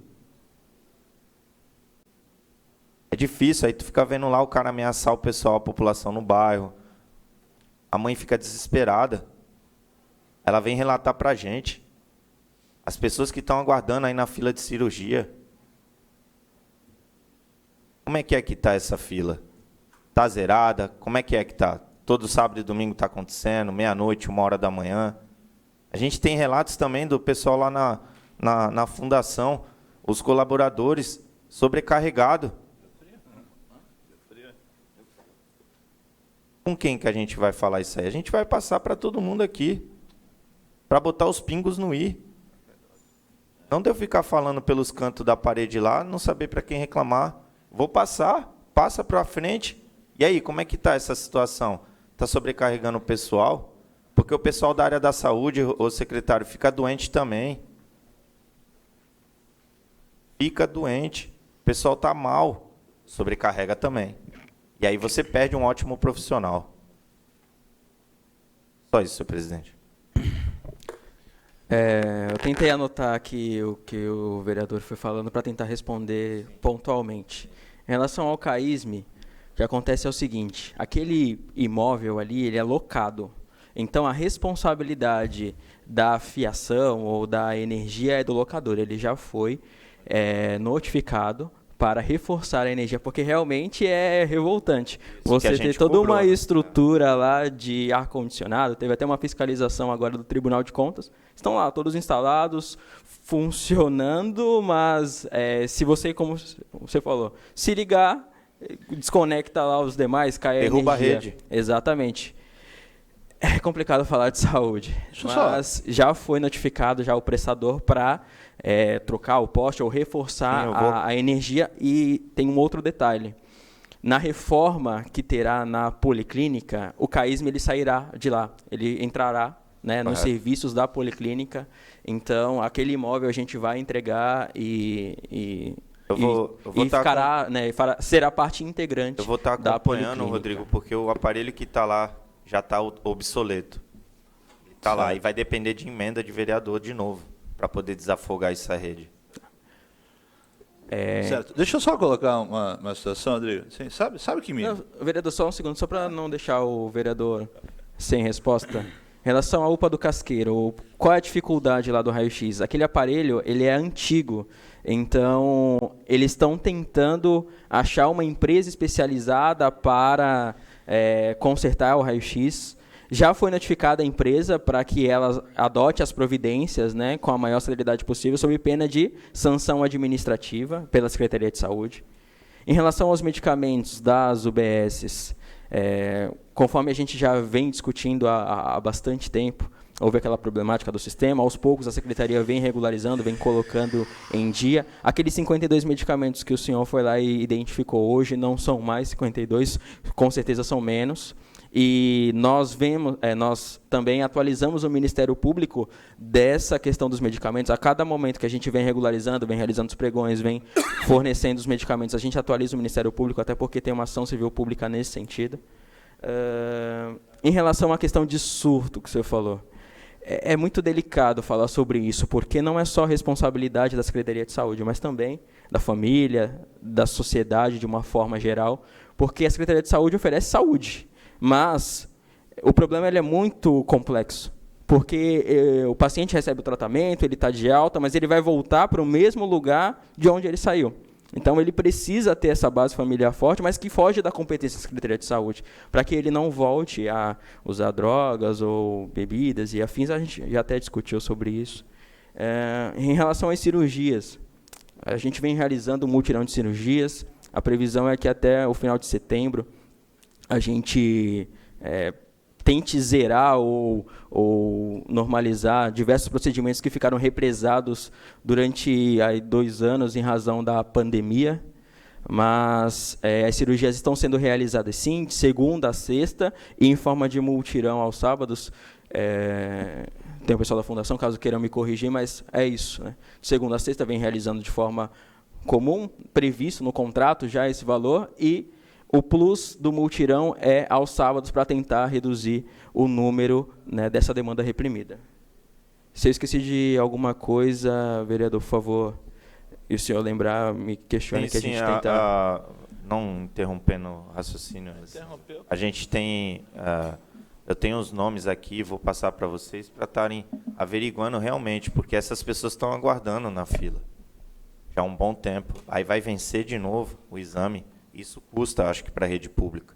É difícil, aí tu fica vendo lá o cara ameaçar o pessoal, a população no bairro. A mãe fica desesperada. Ela vem relatar para a gente. As pessoas que estão aguardando aí na fila de cirurgia. Como é que está essa fila? Está zerada? Como é que está? Todo sábado e domingo está acontecendo, meia-noite, 1h da manhã. A gente tem relatos também do pessoal lá na fundação, os colaboradores sobrecarregados. Com quem que a gente vai falar isso aí? A gente vai passar para todo mundo aqui, para botar os pingos no i. Não de eu ficar falando pelos cantos da parede lá, não saber para quem reclamar. Vou passar, passa para frente. E aí, como é que está essa situação? Está sobrecarregando o pessoal? Porque o pessoal da área da saúde, o secretário, fica doente também. Fica doente. O pessoal está mal. Sobrecarrega também. E aí você perde um ótimo profissional. Só isso, senhor presidente. Eu tentei anotar aqui o que o vereador foi falando para tentar responder pontualmente. Em relação ao CAISM, o que acontece é o seguinte, aquele imóvel ali, ele é locado. Então, a responsabilidade da fiação ou da energia é do locador. Ele já foi notificado para reforçar a energia, porque realmente é revoltante. Você ter toda uma estrutura lá de ar-condicionado, teve até uma fiscalização agora do Tribunal de Contas, estão lá todos instalados, funcionando, mas se você, como você falou, se ligar, desconecta lá os demais, cai a energia. Derruba a rede. Exatamente. É complicado falar de saúde, mas já foi notificado já o prestador para trocar o poste ou reforçar a energia. E tem um outro detalhe. Na reforma que terá na policlínica, o CAISM ele sairá de lá. Ele entrará nos serviços da policlínica. Então, aquele imóvel a gente vai entregar será parte integrante. Eu vou estar acompanhando, Rodrigo, porque o aparelho que está lá já está obsoleto. Está lá e vai depender de emenda de vereador de novo, para poder desafogar essa rede. Certo. Deixa eu só colocar uma situação, Rodrigo. Assim, sabe que me... Não, vereador, só um segundo, só para não deixar o vereador sem resposta. Em relação à UPA do Casqueiro, qual é a dificuldade lá do raio-x? Aquele aparelho, ele é antigo, então eles estão tentando achar uma empresa especializada para consertar o raio-x. Já foi notificada a empresa para que ela adote as providências com a maior celeridade possível, sob pena de sanção administrativa pela Secretaria de Saúde. Em relação aos medicamentos das UBSs, conforme a gente já vem discutindo há bastante tempo, houve aquela problemática do sistema, aos poucos a Secretaria vem regularizando, vem colocando em dia. Aqueles 52 medicamentos que o senhor foi lá e identificou hoje não são mais 52, com certeza são menos. E nós também atualizamos o Ministério Público dessa questão dos medicamentos. A cada momento que a gente vem regularizando, vem realizando os pregões, vem fornecendo os medicamentos, a gente atualiza o Ministério Público, até porque tem uma ação civil pública nesse sentido. Em relação à questão de surto que você falou, é muito delicado falar sobre isso, porque não é só responsabilidade da Secretaria de Saúde, mas também da família, da sociedade de uma forma geral, porque a Secretaria de Saúde oferece saúde, mas o problema é muito complexo, porque o paciente recebe o tratamento, ele está de alta, mas ele vai voltar para o mesmo lugar de onde ele saiu. Então, ele precisa ter essa base familiar forte, mas que foge da competência da Secretaria de Saúde, para que ele não volte a usar drogas ou bebidas e afins. A gente já até discutiu sobre isso. Em relação às cirurgias, a gente vem realizando um mutirão de cirurgias. A previsão é que até o final de setembro a gente tente zerar ou normalizar diversos procedimentos que ficaram represados durante 2 anos em razão da pandemia, mas as cirurgias estão sendo realizadas, sim, de segunda a sexta, e em forma de multirão aos sábados. Tem o pessoal da Fundação, caso queiram me corrigir, mas é isso. De segunda a sexta vem realizando de forma comum, previsto no contrato já esse valor, e o plus do multirão é aos sábados para tentar reduzir o número dessa demanda reprimida. Se eu esqueci de alguma coisa, vereador, por favor, e o senhor lembrar, me questione que a gente tenta... Não interrompendo o raciocínio, a gente tem... eu tenho os nomes aqui, vou passar para vocês para estarem averiguando realmente, porque essas pessoas estão aguardando na fila já há um bom tempo. Aí vai vencer de novo o exame. Isso custa, acho que, para a rede pública.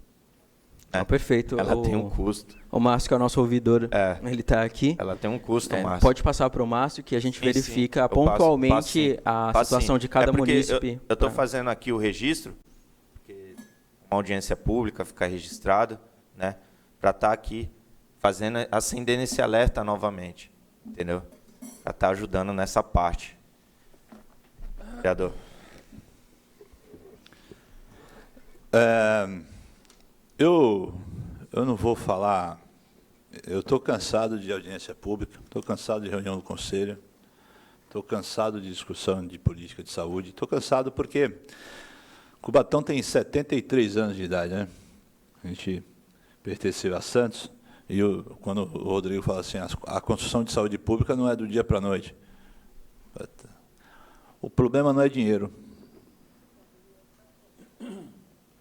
Perfeito. Ela tem um custo. O Márcio, que é o nosso ouvidor, ele está aqui. Ela tem um custo, Márcio. Pode passar para o Márcio, que a gente verifica pontualmente a situação de cada munícipe. Eu estou fazendo aqui o registro, porque uma audiência pública fica registrado, né? Para estar aqui acendendo esse alerta novamente, entendeu? Para estar ajudando nessa parte. Vereador. Eu não vou falar. Eu estou cansado de audiência pública, estou cansado de reunião do Conselho, estou cansado de discussão de política de saúde, estou cansado porque Cubatão tem 73 anos de idade, né? A gente pertenceu a Santos, e quando o Rodrigo fala assim, a construção de saúde pública não é do dia para a noite. O problema não é dinheiro.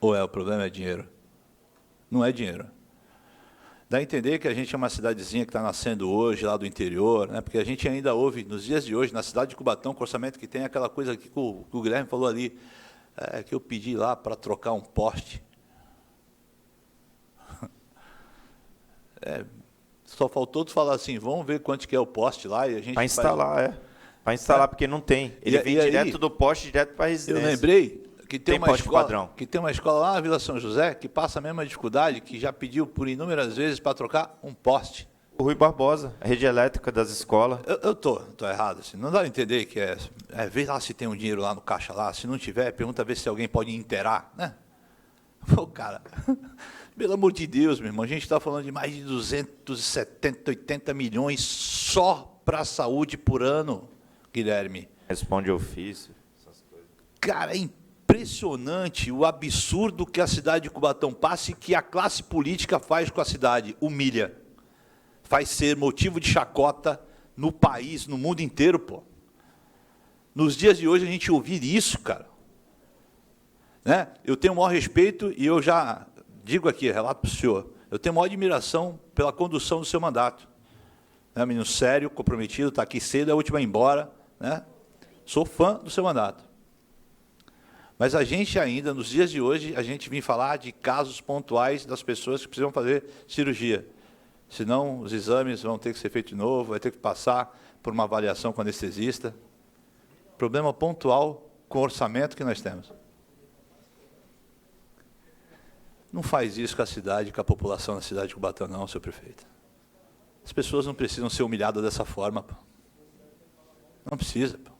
Ou o problema é dinheiro? Não é dinheiro. Dá a entender que a gente é uma cidadezinha que está nascendo hoje, lá do interior, né? Porque a gente ainda ouve, nos dias de hoje, na cidade de Cubatão, com o orçamento que tem, aquela coisa que o Guilherme falou ali, que eu pedi lá para trocar um poste. Só faltou tu falar assim, vamos ver quanto que é o poste lá e a gente Para instalar, Para instalar, porque não tem. Ele vem direto do poste, direto para a residência. Eu lembrei que tem uma escola, padrão. que tem uma escola lá na Vila São José que passa a mesma dificuldade, que já pediu por inúmeras vezes para trocar um poste. O Rui Barbosa, a rede elétrica das escolas. Eu tô errado, assim. Não dá a entender que vê lá se tem um dinheiro lá no caixa lá, se não tiver, pergunta ver se alguém pode inteirar, né? Pô, cara, pelo amor de Deus, meu irmão, a gente está falando de mais de 270, 80 milhões só para a saúde por ano, Guilherme. Responde ofício, essas coisas. Cara, é impressionante o absurdo que a cidade de Cubatão passa e que a classe política faz com a cidade, humilha. Faz ser motivo de chacota no país, no mundo inteiro, pô. Nos dias de hoje a gente ouvir isso, cara. Né? Eu tenho o maior respeito e eu já digo aqui, relato para o senhor, eu tenho a maior admiração pela condução do seu mandato. Né? Menino sério, comprometido, está aqui cedo, é a última a ir embora. Né? Sou fã do seu mandato. Mas a gente ainda, nos dias de hoje, a gente vem falar de casos pontuais das pessoas que precisam fazer cirurgia. Senão, os exames vão ter que ser feitos de novo, vai ter que passar por uma avaliação com anestesista. Problema pontual com o orçamento que nós temos. Não faz isso com a cidade, com a população da cidade de Cubatão, não, senhor prefeito. As pessoas não precisam ser humilhadas dessa forma, pô. Não precisa, pô.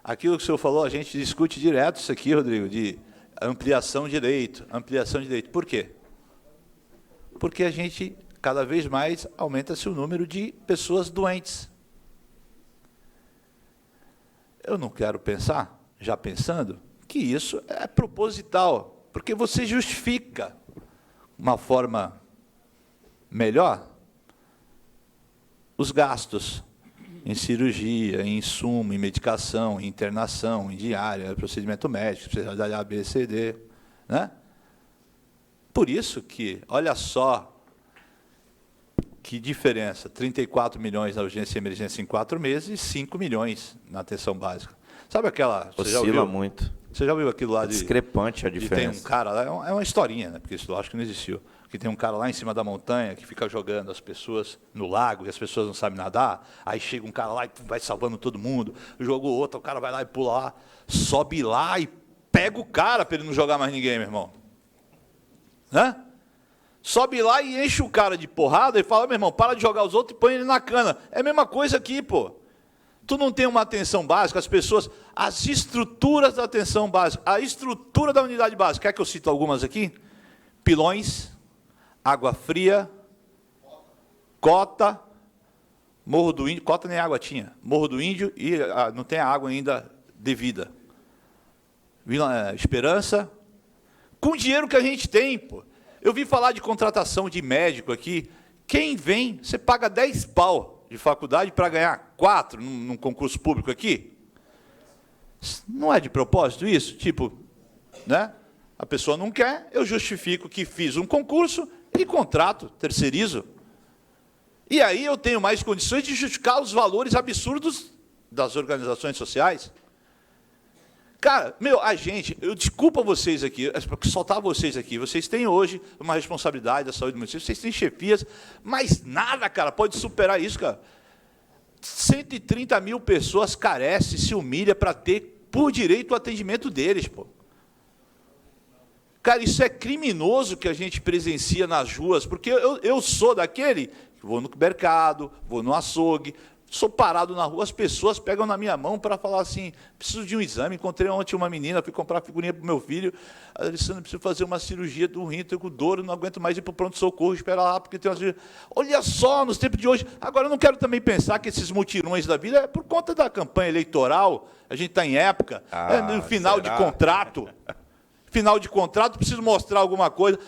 Aquilo que o senhor falou, a gente discute direto isso aqui, Rodrigo, de ampliação de leito, ampliação de leito. Por quê? Porque a gente, cada vez mais, aumenta-se o número de pessoas doentes. Eu não quero pensar, já pensando, que isso é proposital, porque você justifica uma forma melhor os gastos em cirurgia, em insumo, em medicação, em internação, em diária, procedimento médico, especialidade A, B, C, D, né? Por isso que, olha só, que diferença, 34 milhões na urgência e emergência em 4 meses e 5 milhões na atenção básica. Sabe aquela... Oscila muito. Você já ouviu aquilo lá de... Discrepante a diferença. Tem um cara lá, é uma historinha, né? Porque isso eu acho que não existiu. Que tem um cara lá em cima da montanha que fica jogando as pessoas no lago e as pessoas não sabem nadar. Aí chega um cara lá e vai salvando todo mundo. Jogou outro, o cara vai lá e pula lá, sobe lá e pega o cara para ele não jogar mais ninguém, meu irmão. Né? Sobe lá e enche o cara de porrada e fala, meu irmão, para de jogar os outros e põe ele na cana. É a mesma coisa aqui, pô. Tu não tem uma atenção básica, as pessoas, as estruturas da atenção básica, a estrutura da unidade básica, quer que eu cite algumas aqui? Pilões, água fria, Cota, Morro do Índio, Cota nem água tinha, Morro do Índio e não tem a água ainda devida. Vila Esperança, com o dinheiro que a gente tem, pô. Eu vi falar de contratação de médico aqui, quem vem, você paga 10 pau de faculdade para ganhar 4 num concurso público aqui? Não é de propósito isso? Tipo, né? A pessoa não quer, eu justifico que fiz um concurso e contrato, terceirizo. E aí eu tenho mais condições de justificar os valores absurdos das organizações sociais. Cara, a gente, eu desculpa vocês aqui, soltar vocês aqui, vocês têm hoje uma responsabilidade da saúde do município, vocês têm chefias, mas nada, cara, pode superar isso, cara. 130 mil pessoas carecem, se humilha para ter por direito o atendimento deles, pô. Cara, isso é criminoso que a gente presencia nas ruas, porque eu sou daquele que vou no mercado, vou no açougue, sou parado na rua, as pessoas pegam na minha mão para falar assim, preciso de um exame, encontrei ontem uma menina, fui comprar figurinha para o meu filho, Alessandro, preciso fazer uma cirurgia do rim, estou com dor, não aguento mais ir para o pronto-socorro, espera lá, porque tem uma cirurgia. Olha só, nos tempos de hoje, agora eu não quero também pensar que esses mutirões da vida é por conta da campanha eleitoral, a gente está em época, no final de contrato, preciso mostrar alguma coisa.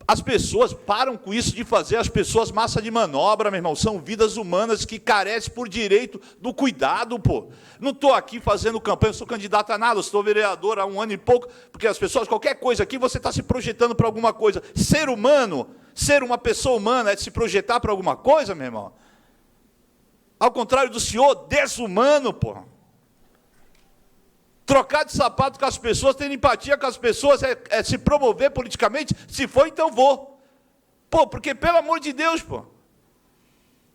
As pessoas param com isso de fazer as pessoas massa de manobra, meu irmão. São vidas humanas que carecem por direito do cuidado, pô. Não estou aqui fazendo campanha, eu sou candidato a nada, eu sou vereador há 1 ano e pouco, porque as pessoas, qualquer coisa aqui, você está se projetando para alguma coisa. Ser humano, ser uma pessoa humana é se projetar para alguma coisa, meu irmão? Ao contrário do senhor, desumano, pô. Trocar de sapato com as pessoas, ter empatia com as pessoas, é se promover politicamente? Se for, então vou. Pô, porque, pelo amor de Deus, pô.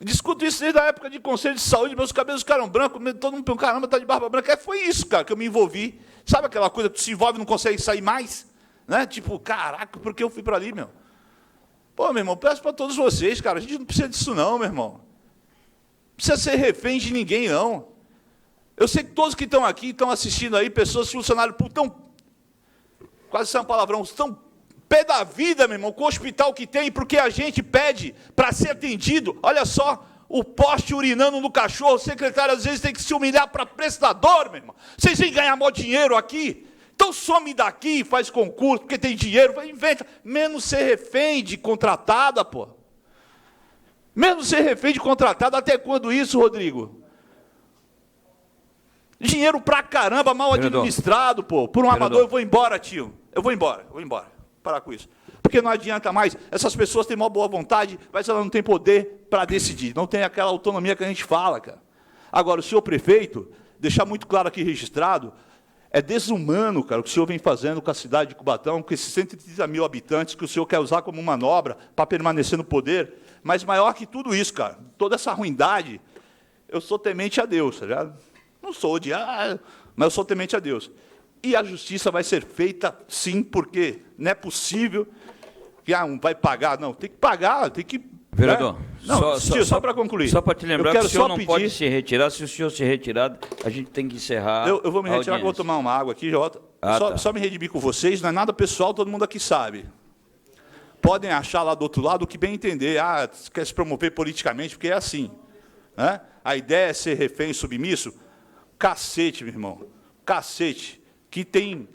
Eu discuto isso desde a época de Conselho de Saúde, meus cabelos ficaram brancos, todo mundo, caramba, tá de barba branca. Foi isso, cara, que eu me envolvi. Sabe aquela coisa que tu se envolve e não consegue sair mais? Né? Tipo, caraca, por que eu fui para ali, meu? Pô, meu irmão, peço para todos vocês, cara, a gente não precisa disso não, meu irmão. Não precisa ser refém de ninguém, não. Eu sei que todos que estão aqui, estão assistindo aí, pessoas, funcionários, estão, quase sem um palavrão, estão pé da vida, meu irmão, com o hospital que tem, porque a gente pede para ser atendido. Olha só, o poste urinando no cachorro, o secretário às vezes tem que se humilhar para prestador, meu irmão. Vocês vêm ganhar mó dinheiro aqui? Então some daqui, faz concurso, porque tem dinheiro, inventa. Menos ser refém de contratada, pô. Menos ser refém de contratada, até quando isso, Rodrigo? Dinheiro pra caramba, mal administrado, pô. Por um amador, eu vou embora, tio. Eu vou embora. Parar com isso. Porque não adianta mais. Essas pessoas têm uma boa vontade, mas elas não têm poder para decidir. Não tem aquela autonomia que a gente fala, cara. Agora, o senhor prefeito, deixar muito claro aqui registrado, é desumano, cara, o que o senhor vem fazendo com a cidade de Cubatão, com esses 130 mil habitantes que o senhor quer usar como manobra para permanecer no poder. Mas maior que tudo isso, cara, toda essa ruindade, eu sou temente a Deus, tá ligado? Não sou odiado, mas eu sou temente a Deus. E a justiça vai ser feita, sim, porque não é possível que um vai pagar. Não, tem que pagar, tem que... Vereador, Não, só para concluir. Só para te lembrar que o senhor não pode se retirar. Se o senhor se retirar, a gente tem que encerrar. Eu vou me retirar, que eu vou tomar uma água aqui. Só me redimir com vocês, não é nada pessoal, todo mundo aqui sabe. Podem achar lá do outro lado o que bem entender. Quer se promover politicamente, porque é assim. Né? A ideia é ser refém e submisso. Cacete, meu irmão, cacete, que tem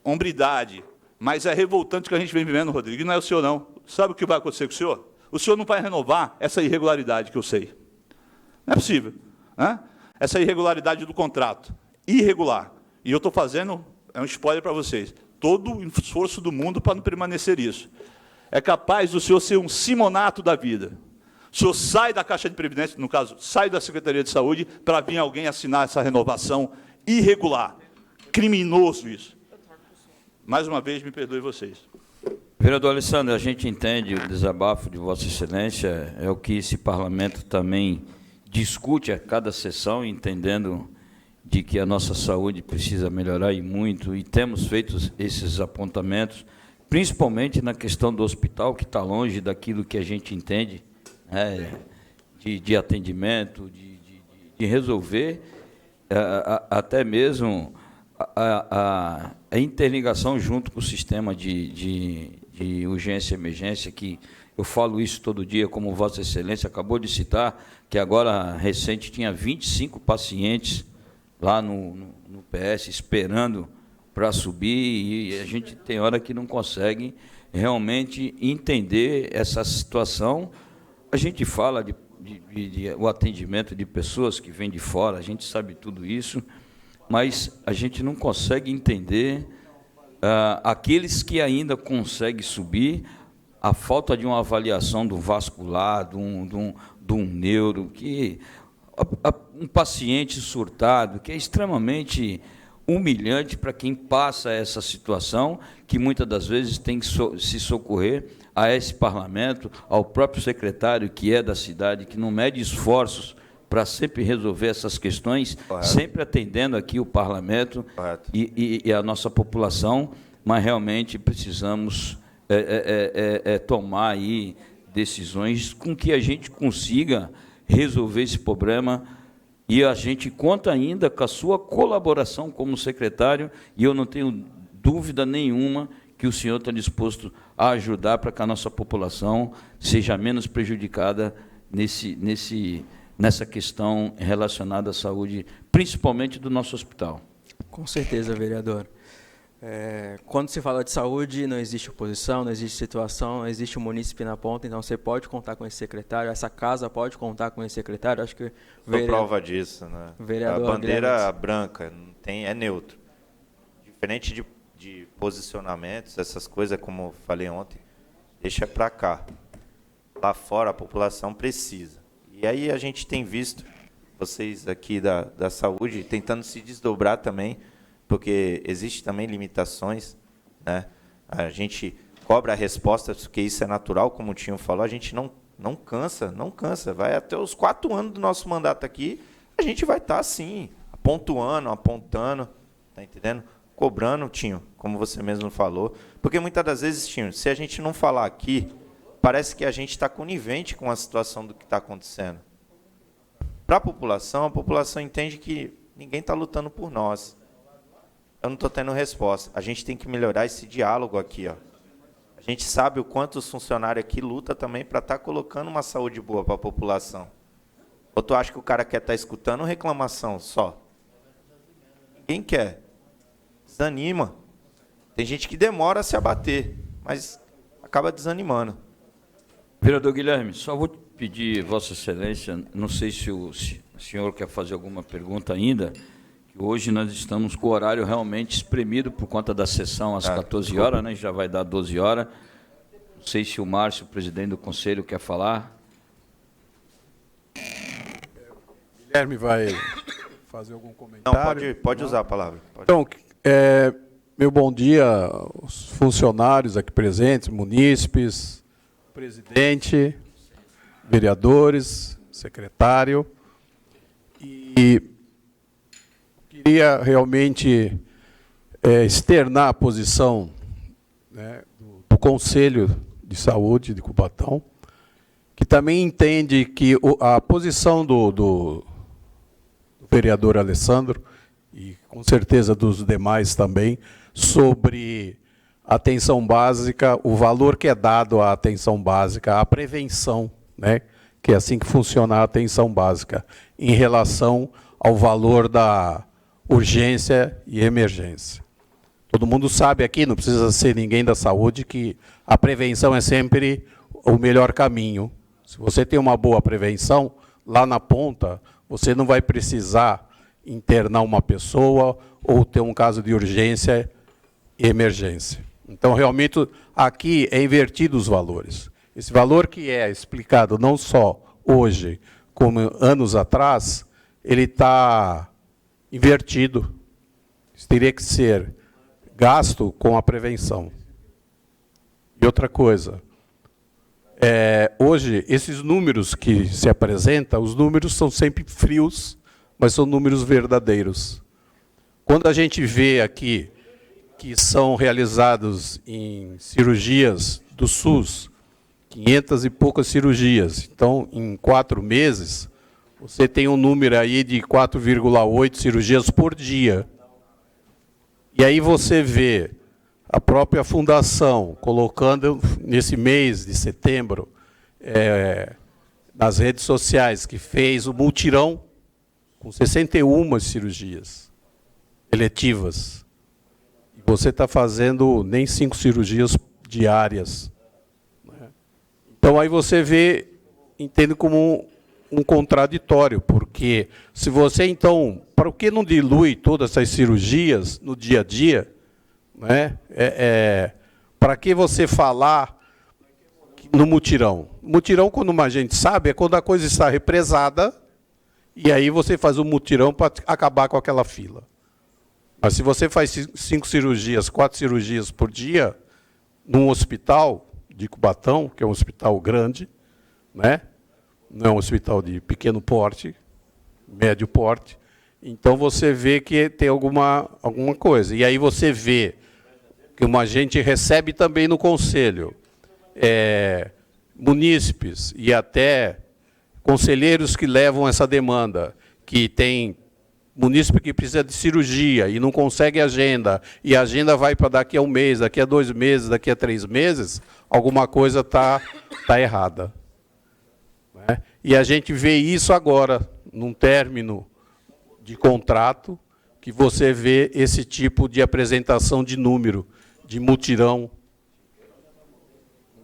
hombridade, mas é revoltante o que a gente vem vivendo, Rodrigo, e não é o senhor, não. Sabe o que vai acontecer com o senhor? O senhor não vai renovar essa irregularidade que eu sei. Não é possível. Né? Essa irregularidade do contrato, irregular. E eu estou fazendo, é um spoiler para vocês, todo o esforço do mundo para não permanecer isso. É capaz do senhor ser um simonato da vida. O senhor sai da Caixa de Previdência, no caso, sai da Secretaria de Saúde, para vir alguém assinar essa renovação irregular. Criminoso isso. Mais uma vez, me perdoe vocês. Vereador Alessandro, a gente entende o desabafo de Vossa Excelência, é o que esse parlamento também discute a cada sessão, entendendo de que a nossa saúde precisa melhorar e muito, e temos feito esses apontamentos, principalmente na questão do hospital, que está longe daquilo que a gente entende, de atendimento, de resolver até mesmo a interligação junto com o sistema de urgência e emergência, que eu falo isso todo dia, como Vossa Excelência acabou de citar, que agora, recente, tinha 25 pacientes lá no PS esperando para subir, e a gente tem hora que não consegue realmente entender essa situação. A gente fala o atendimento de pessoas que vêm de fora, a gente sabe tudo isso, mas a gente não consegue entender aqueles que ainda conseguem subir, a falta de uma avaliação do vascular, de um neuro, um paciente surtado, que é extremamente humilhante para quem passa essa situação, que muitas das vezes tem que se socorrer a esse parlamento, ao próprio secretário que é da cidade, que não mede esforços para sempre resolver essas questões, correto, sempre atendendo aqui o parlamento e a nossa população. mas realmente precisamos tomar aí decisões com que a gente consiga resolver esse problema, e a gente conta ainda com a sua colaboração como secretário, e eu não tenho dúvida nenhuma que o senhor está disposto a ajudar para que a nossa população seja menos prejudicada nessa questão relacionada à saúde, principalmente do nosso hospital. Com certeza, vereador. Quando se fala de saúde, não existe oposição, não existe situação, não existe um munícipe na ponta, então você pode contar com esse secretário, essa casa pode contar com esse secretário. Acho que Sou prova disso, né? Vereador a bandeira Guilherme branca é neutro. Diferente de posicionamentos, essas coisas, como eu falei ontem, deixa para cá. Lá fora a população precisa. E aí a gente tem visto vocês aqui da saúde tentando se desdobrar também, porque existe também limitações, né? A gente cobra a resposta, porque isso é natural, como o Tinho falou, a gente não cansa. Vai até os 4 anos do nosso mandato aqui, a gente vai estar assim, apontando, tá entendendo? Cobrando, Tinho, como você mesmo falou, porque muitas das vezes, Tinho, se a gente não falar aqui, parece que a gente está conivente com a situação do que está acontecendo. Para a população entende que ninguém está lutando por nós. Eu não estou tendo resposta. A gente tem que melhorar esse diálogo aqui, ó. A gente sabe o quanto os funcionários aqui lutam também para estar colocando uma saúde boa para a população. Ou tu acha que o cara quer estar escutando reclamação só? Ninguém quer. Desanima. Tem gente que demora a se abater, mas acaba desanimando. Vereador Guilherme, só vou pedir, Vossa Excelência, não sei se o senhor quer fazer alguma pergunta ainda, que hoje nós estamos com o horário realmente espremido por conta da sessão às 14 horas, né? Já vai dar 12 horas. Não sei se o Márcio, presidente do Conselho, quer falar. Guilherme vai fazer algum comentário? Não, pode usar a palavra. Então, meu bom dia aos funcionários aqui presentes, munícipes, presidente, vereadores, secretário. E queria realmente externar a posição, né, do Conselho de Saúde de Cubatão, que também entende que a posição do vereador Alessandro, e com certeza dos demais também, sobre a atenção básica, o valor que é dado à atenção básica, à prevenção, né, que é assim que funciona a atenção básica, em relação ao valor da urgência e emergência. Todo mundo sabe aqui, não precisa ser ninguém da saúde, que a prevenção é sempre o melhor caminho. Se você tem uma boa prevenção, lá na ponta, você não vai precisar internar uma pessoa ou ter um caso de urgência e emergência. Então, realmente, aqui é invertido os valores. Esse valor que é explicado não só hoje, como anos atrás, ele está invertido. Isso teria que ser gasto com a prevenção. E outra coisa, hoje, esses números que se apresentam, os números são sempre frios, mas são números verdadeiros. Quando a gente vê aqui que são realizados em cirurgias do SUS, 500 e poucas cirurgias. Então, em 4 meses, você tem um número aí de 4,8 cirurgias por dia. E aí você vê a própria fundação colocando nesse mês de setembro, nas redes sociais, que fez o multirão com 61 cirurgias eletivas. E você está fazendo nem 5 cirurgias diárias. Então, aí você vê, entende como um contraditório, porque se você, então, para que não dilui todas essas cirurgias no dia a dia, né? Para que você falar no mutirão? Mutirão, quando a gente sabe, é quando a coisa está represada, e aí você faz um mutirão para acabar com aquela fila. Mas se você faz 5 cirurgias, 4 cirurgias por dia, num hospital de Cubatão, que é um hospital grande, né? Não é um hospital de pequeno porte, médio porte, então você vê que tem alguma coisa. E aí você vê como a gente recebe também no Conselho, munícipes e até conselheiros que levam essa demanda, que tem munícipe que precisa de cirurgia e não consegue agenda, e a agenda vai para daqui a 1 mês, daqui a 2 meses, daqui a 3 meses, alguma coisa tá errada. Né? E a gente vê isso agora, num término de contrato, que você vê esse tipo de apresentação de número, de mutirão.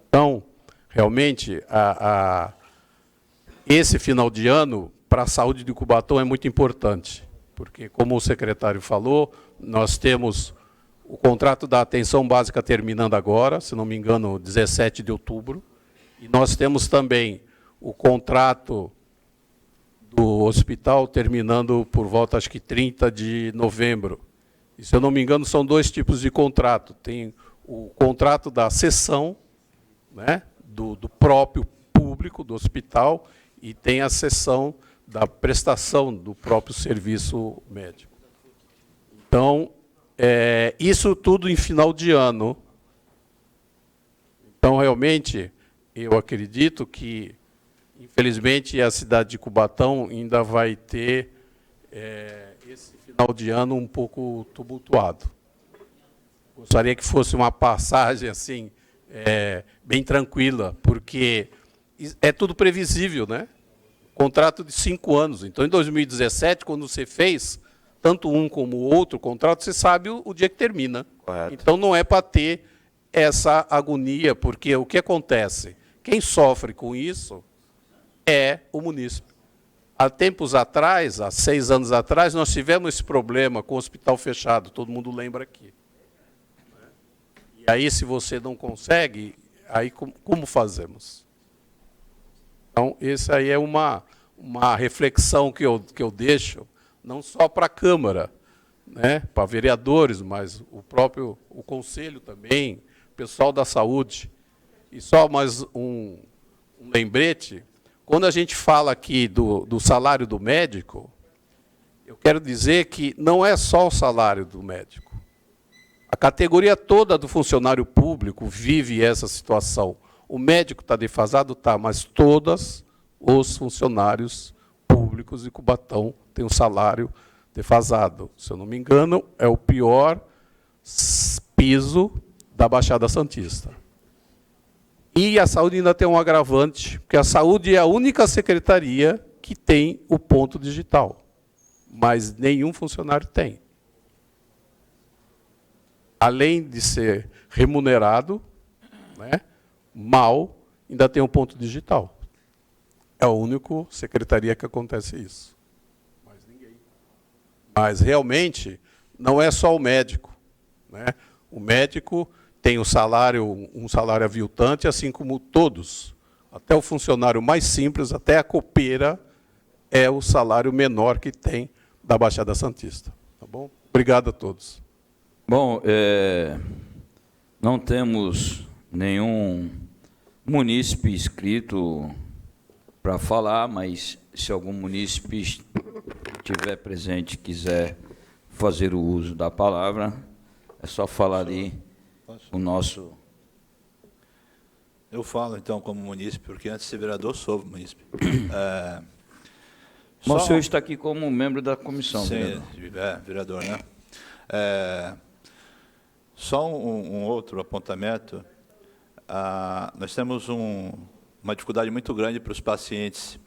Então, realmente, esse final de ano, para a saúde de Cubatão, é muito importante, porque, como o secretário falou, nós temos o contrato da atenção básica terminando agora, se não me engano, 17 de outubro, e nós temos também o contrato do hospital terminando por volta, acho que 30 de novembro. E, se eu não me engano, são 2 tipos de contrato. Tem o contrato da sessão, né, do próprio público do hospital, e tem a sessão da prestação do próprio serviço médico. Então, isso tudo em final de ano. Então, realmente, eu acredito que, infelizmente, a cidade de Cubatão ainda vai ter esse final de ano um pouco tumultuado. Gostaria que fosse uma passagem assim, bem tranquila, porque é tudo previsível, né? Contrato de 5 anos. Então, em 2017, quando você fez, tanto um como o outro contrato, você sabe o dia que termina. Correto. Então, não é para ter essa agonia, porque o que acontece? Quem sofre com isso é o munícipe. Há tempos atrás, há 6 anos atrás, nós tivemos esse problema com o hospital fechado, todo mundo lembra aqui. E aí, se você não consegue, aí como fazemos? Então, esse aí é uma reflexão que eu deixo, não só para a Câmara, né, para vereadores, mas o Conselho também, o pessoal da saúde. E só mais um lembrete, quando a gente fala aqui do salário do médico, eu quero dizer que não é só o salário do médico. A categoria toda do funcionário público vive essa situação. O médico está defasado? Está, mas todos os funcionários públicos de Cubatão têm um salário defasado. Se eu não me engano, é o pior piso da Baixada Santista. E a saúde ainda tem um agravante, porque a saúde é a única secretaria que tem o ponto digital, mas nenhum funcionário tem. Além de ser remunerado, né, mal, ainda tem um ponto digital. É a única secretaria que acontece isso. Mas realmente não é só o médico, né? O médico tem um salário aviltante, assim como todos. Até o funcionário mais simples, até a copeira, é o salário menor que tem da Baixada Santista. Tá bom? Obrigado a todos. Bom, não temos nenhum munícipe inscrito para falar, mas se algum munícipe estiver presente e quiser fazer o uso da palavra, é só falar ali o nosso... Eu falo, então, como munícipe, porque antes de ser vereador, sou munícipe. Mas o senhor está aqui como membro da comissão. Sim, vereador, né? Só um outro apontamento. Nós temos uma dificuldade muito grande para os pacientes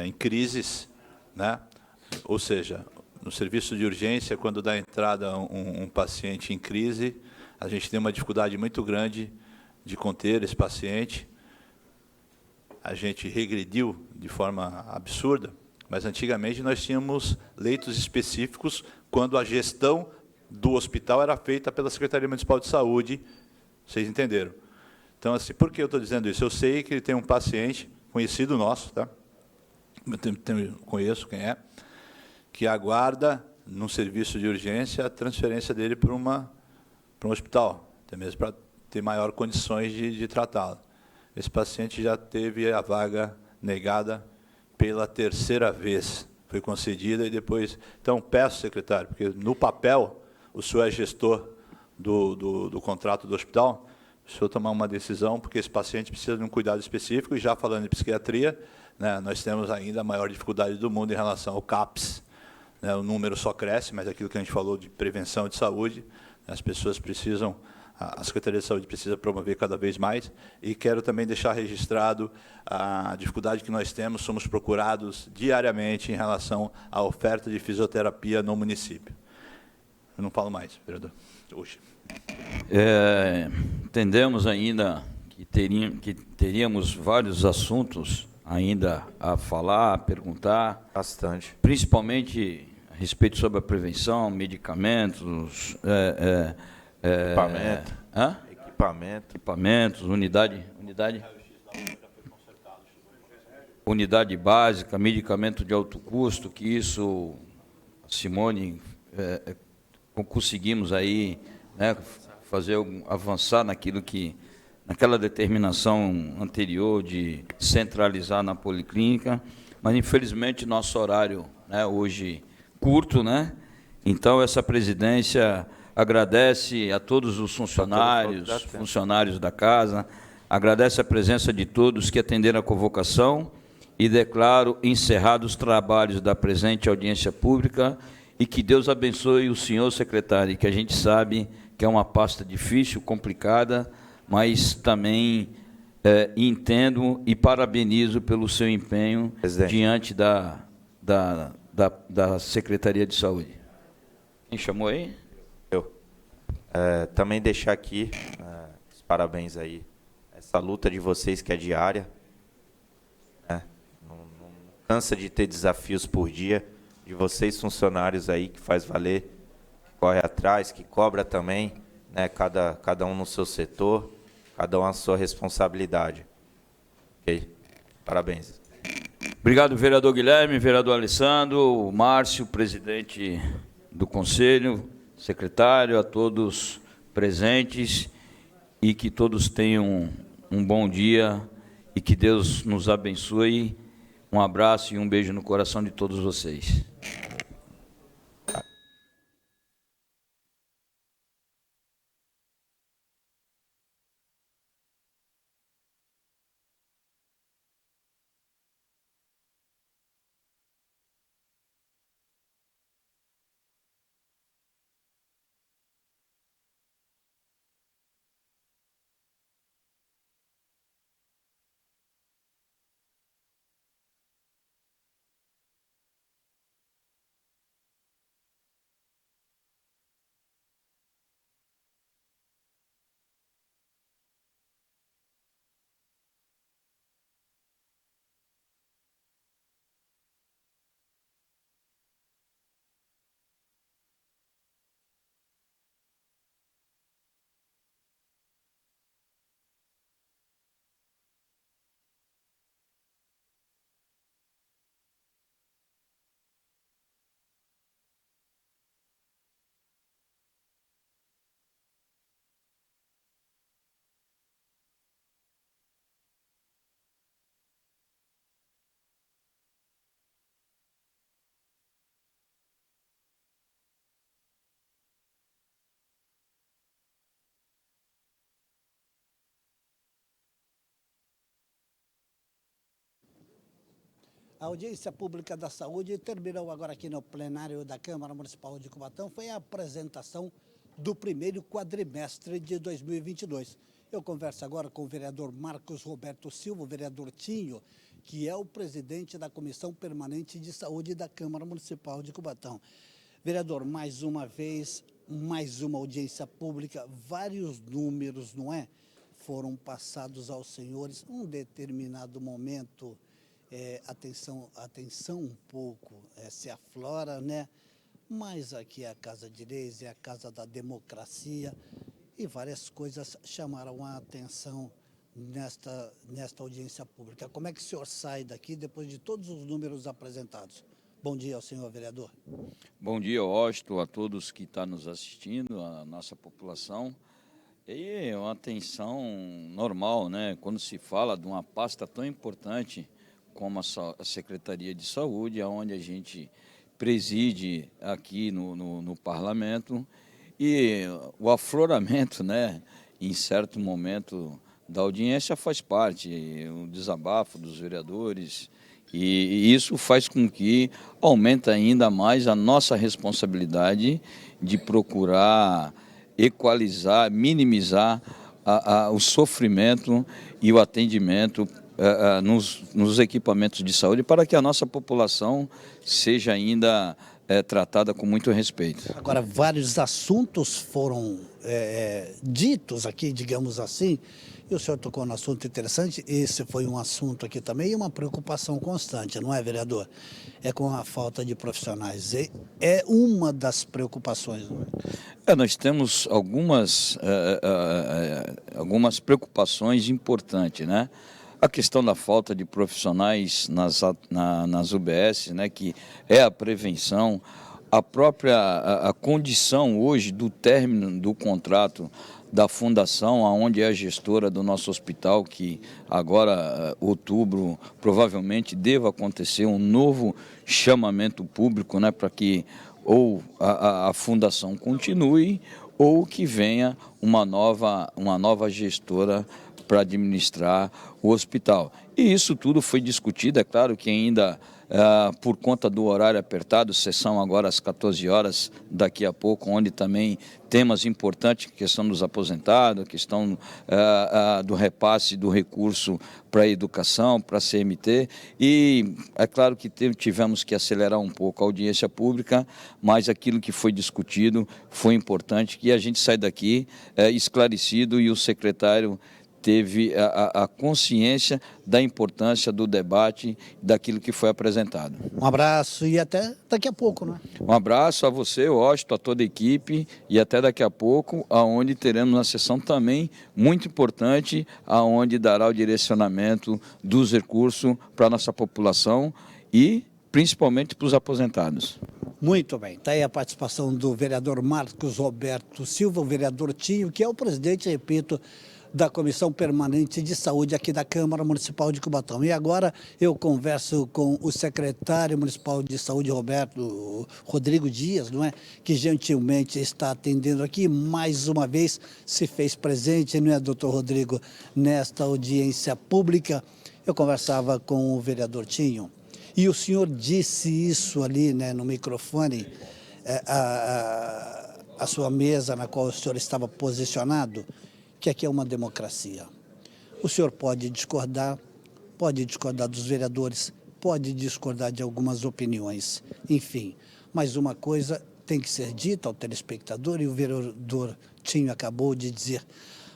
em crises, né? Ou seja, no serviço de urgência, quando dá entrada um paciente em crise, a gente tem uma dificuldade muito grande de conter esse paciente. A gente regrediu de forma absurda, mas antigamente nós tínhamos leitos específicos quando a gestão do hospital era feita pela Secretaria Municipal de Saúde. Vocês entenderam? Então, assim, por que eu estou dizendo isso? Eu sei que tem um paciente, conhecido nosso, tá? Conheço quem é, que aguarda, num serviço de urgência, a transferência dele para um hospital, até mesmo para ter maior condições de tratá-lo. Esse paciente já teve a vaga negada pela 3ª vez, foi concedida e depois... Então, peço, secretário, porque no papel o senhor é gestor do contrato do hospital, o senhor tomar uma decisão, porque esse paciente precisa de um cuidado específico, e já falando em psiquiatria, né, nós temos ainda a maior dificuldade do mundo em relação ao CAPS. Né, o número só cresce, mas aquilo que a gente falou de prevenção de saúde, as pessoas precisam, a Secretaria de Saúde precisa promover cada vez mais. E quero também deixar registrado a dificuldade que nós temos, somos procurados diariamente em relação à oferta de fisioterapia no município. Eu não falo mais, vereador, hoje. Entendemos ainda que teríamos vários assuntos ainda a falar, a perguntar. Bastante. Principalmente a respeito sobre a prevenção, medicamentos, Equipamento. Equipamentos, unidade básica, medicamento de alto custo, que isso, Simone, conseguimos aí, né, avançar naquela determinação anterior de centralizar na policlínica, mas infelizmente nosso horário, né, hoje curto, né? Então essa presidência agradece a todos os funcionários da casa, agradece a presença de todos que atenderam a convocação e declaro encerrados os trabalhos da presente audiência pública e que Deus abençoe o senhor secretário, que a gente sabe que é uma pasta difícil, complicada, mas também entendo e parabenizo pelo seu empenho, presidente, diante da Secretaria de Saúde. Quem chamou aí? Eu. Também deixar aqui os parabéns aí, essa luta de vocês que é diária, né? Não cansa de ter desafios por dia, de vocês funcionários aí que faz valer, que corre atrás, que cobra também, né? Cada um no seu setor, cada um a sua responsabilidade. Ok? Parabéns. Obrigado, vereador Guilherme, vereador Alessandro, Márcio, presidente do Conselho, secretário, a todos presentes, e que todos tenham um bom dia e que Deus nos abençoe. Um abraço e um beijo no coração de todos vocês. A audiência pública da saúde terminou agora aqui no plenário da Câmara Municipal de Cubatão. Foi a apresentação do primeiro quadrimestre de 2022. Eu converso agora com o vereador Marcos Roberto Silva, o vereador Tinho, que é o presidente da Comissão Permanente de Saúde da Câmara Municipal de Cubatão. Vereador, mais uma vez, mais uma audiência pública, vários números, não é? Foram passados aos senhores. Um determinado momento, atenção um pouco, se aflora, né? Mas aqui é a Casa de Leis, é a Casa da Democracia, e várias coisas chamaram a atenção nesta audiência pública. Como é que o senhor sai daqui depois de todos os números apresentados? Bom dia ao senhor vereador. Bom dia, Washington, a todos que estão nos assistindo, a nossa população. E é uma atenção normal, né? Quando se fala de uma pasta tão importante como a Secretaria de Saúde, onde a gente preside aqui no Parlamento, E o afloramento, né, em certo momento da audiência faz parte, o desabafo dos vereadores, e isso faz com que aumente ainda mais a nossa responsabilidade de procurar equalizar, minimizar o sofrimento e o atendimento nos equipamentos de saúde para que a nossa população seja ainda tratada com muito respeito. Agora, vários assuntos foram ditos aqui, digamos assim, e o senhor tocou num assunto interessante. Esse foi um assunto aqui também e uma preocupação constante, não é, vereador? É com a falta de profissionais. É uma das preocupações. Não é? Nós temos algumas preocupações importantes, né? A questão da falta de profissionais nas UBS, né, que é a prevenção, a própria a condição hoje do término do contrato da fundação, onde é a gestora do nosso hospital, que agora, outubro, provavelmente deva acontecer um novo chamamento público, né, para que ou a fundação continue ou que venha uma nova gestora para administrar o hospital. E isso tudo foi discutido, é claro que ainda por conta do horário apertado, sessão agora às 14 horas, daqui a pouco, onde também temas importantes, questão dos aposentados, questão do repasse do recurso para a educação, para a CMT, e é claro que tivemos que acelerar um pouco a audiência pública, mas aquilo que foi discutido foi importante, que a gente sai daqui esclarecido e o secretário teve a consciência da importância do debate, daquilo que foi apresentado. Um abraço e até daqui a pouco, né? Um abraço a você, Washington, a toda a equipe e até daqui a pouco, aonde teremos uma sessão também muito importante, aonde dará o direcionamento dos recursos para a nossa população e principalmente para os aposentados. Muito bem, está aí a participação do vereador Marcos Roberto Silva, o vereador Tinho, que é o presidente, repito, da Comissão Permanente de Saúde aqui da Câmara Municipal de Cubatão. E agora eu converso com o secretário municipal de saúde, Rodrigo Dias, não é? Que gentilmente está atendendo aqui, mais uma vez se fez presente, não é, doutor Rodrigo, nesta audiência pública. Eu conversava com o vereador Tinho e o senhor disse isso ali, né, no microfone, a sua mesa na qual o senhor estava posicionado, que aqui é uma democracia. O senhor pode discordar dos vereadores, pode discordar de algumas opiniões, enfim. Mas uma coisa tem que ser dita ao telespectador, e o vereador Tinho acabou de dizer,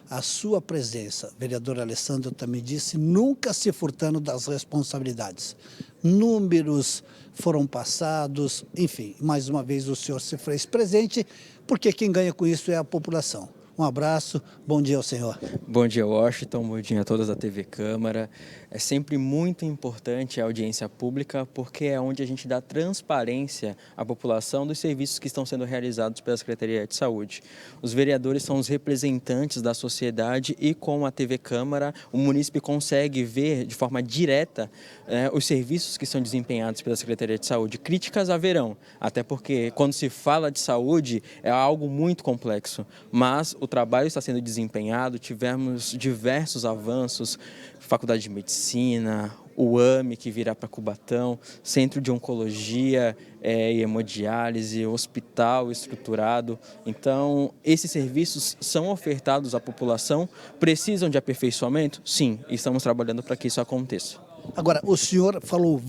a sua presença, vereador Alessandro também disse, nunca se furtando das responsabilidades. Números foram passados, enfim, mais uma vez o senhor se fez presente, porque quem ganha com isso é a população. Um abraço, bom dia ao senhor. Bom dia, Washington, bom dia a todos da TV Câmara. É sempre muito importante a audiência pública, porque é onde a gente dá transparência à população dos serviços que estão sendo realizados pela Secretaria de Saúde. Os vereadores são os representantes da sociedade e com a TV Câmara, o munícipe consegue ver de forma direta os serviços que são desempenhados pela Secretaria de Saúde. Críticas haverão, até porque quando se fala de saúde é algo muito complexo, mas o trabalho está sendo desempenhado, tivemos diversos avanços, Faculdade de Medicina, o AME que virá para Cubatão, Centro de Oncologia e Hemodiálise, hospital estruturado. Então, esses serviços são ofertados à população, precisam de aperfeiçoamento? Sim, estamos trabalhando para que isso aconteça. Agora, o senhor falou,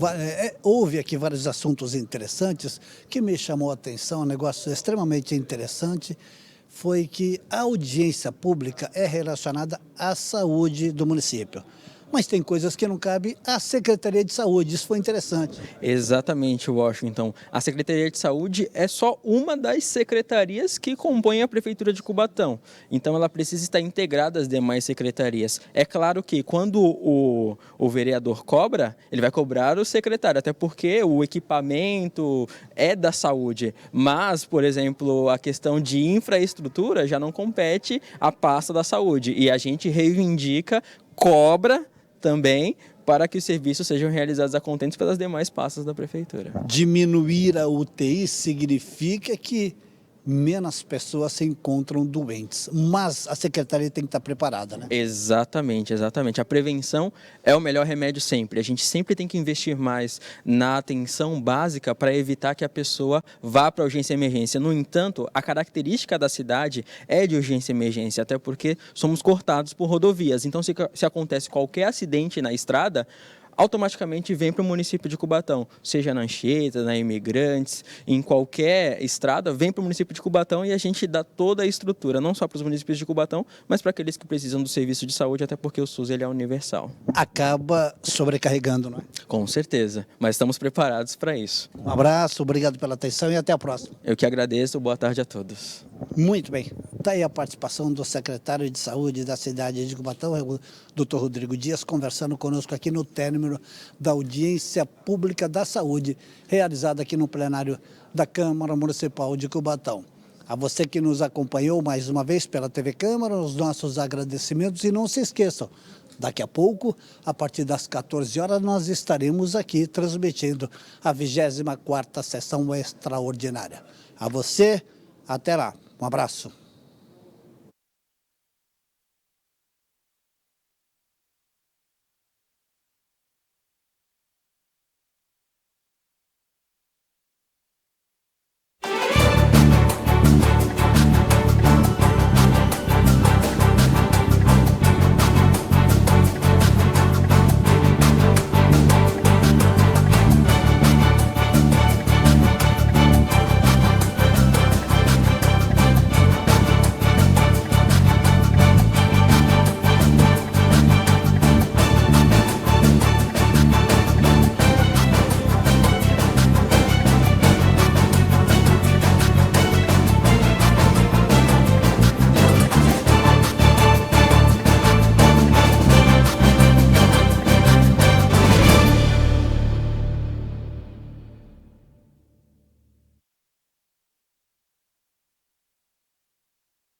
houve aqui vários assuntos interessantes que me chamou a atenção, um negócio extremamente interessante, foi que a audiência pública é relacionada à saúde do município. Mas tem coisas que não cabem à Secretaria de Saúde, isso foi interessante. Exatamente, Washington. A Secretaria de Saúde é só uma das secretarias que compõem a Prefeitura de Cubatão. Então ela precisa estar integrada às demais secretarias. É claro que quando o vereador cobra, ele vai cobrar o secretário, até porque o equipamento é da saúde. Mas, por exemplo, a questão de infraestrutura já não compete à pasta da saúde. E a gente reivindica, cobra também para que os serviços sejam realizados a contento pelas demais pastas da Prefeitura. Diminuir a UTI significa que menos pessoas se encontram doentes. Mas a secretaria tem que estar preparada, né? Exatamente, exatamente. A prevenção é o melhor remédio sempre. A gente sempre tem que investir mais na atenção básica para evitar que a pessoa vá para a urgência e emergência. No entanto, a característica da cidade é de urgência e emergência, até porque somos cortados por rodovias. Então, se acontece qualquer acidente na estrada, automaticamente vem para o município de Cubatão, seja na Anchieta, na Imigrantes, em qualquer estrada, vem para o município de Cubatão e a gente dá toda a estrutura, não só para os municípios de Cubatão, mas para aqueles que precisam do serviço de saúde, até porque o SUS ele é universal. Acaba sobrecarregando, não é? Com certeza, mas estamos preparados para isso. Um abraço, obrigado pela atenção e até a próxima. Eu que agradeço, boa tarde a todos. Muito bem. Está aí a participação do secretário de Saúde da cidade de Cubatão, o Dr. Rodrigo Dias, conversando conosco aqui no término da audiência pública da saúde, realizada aqui no plenário da Câmara Municipal de Cubatão. A você que nos acompanhou mais uma vez pela TV Câmara, os nossos agradecimentos e não se esqueçam, daqui a pouco, a partir das 14 horas, nós estaremos aqui transmitindo a 24ª sessão extraordinária. A você, até lá. Um abraço.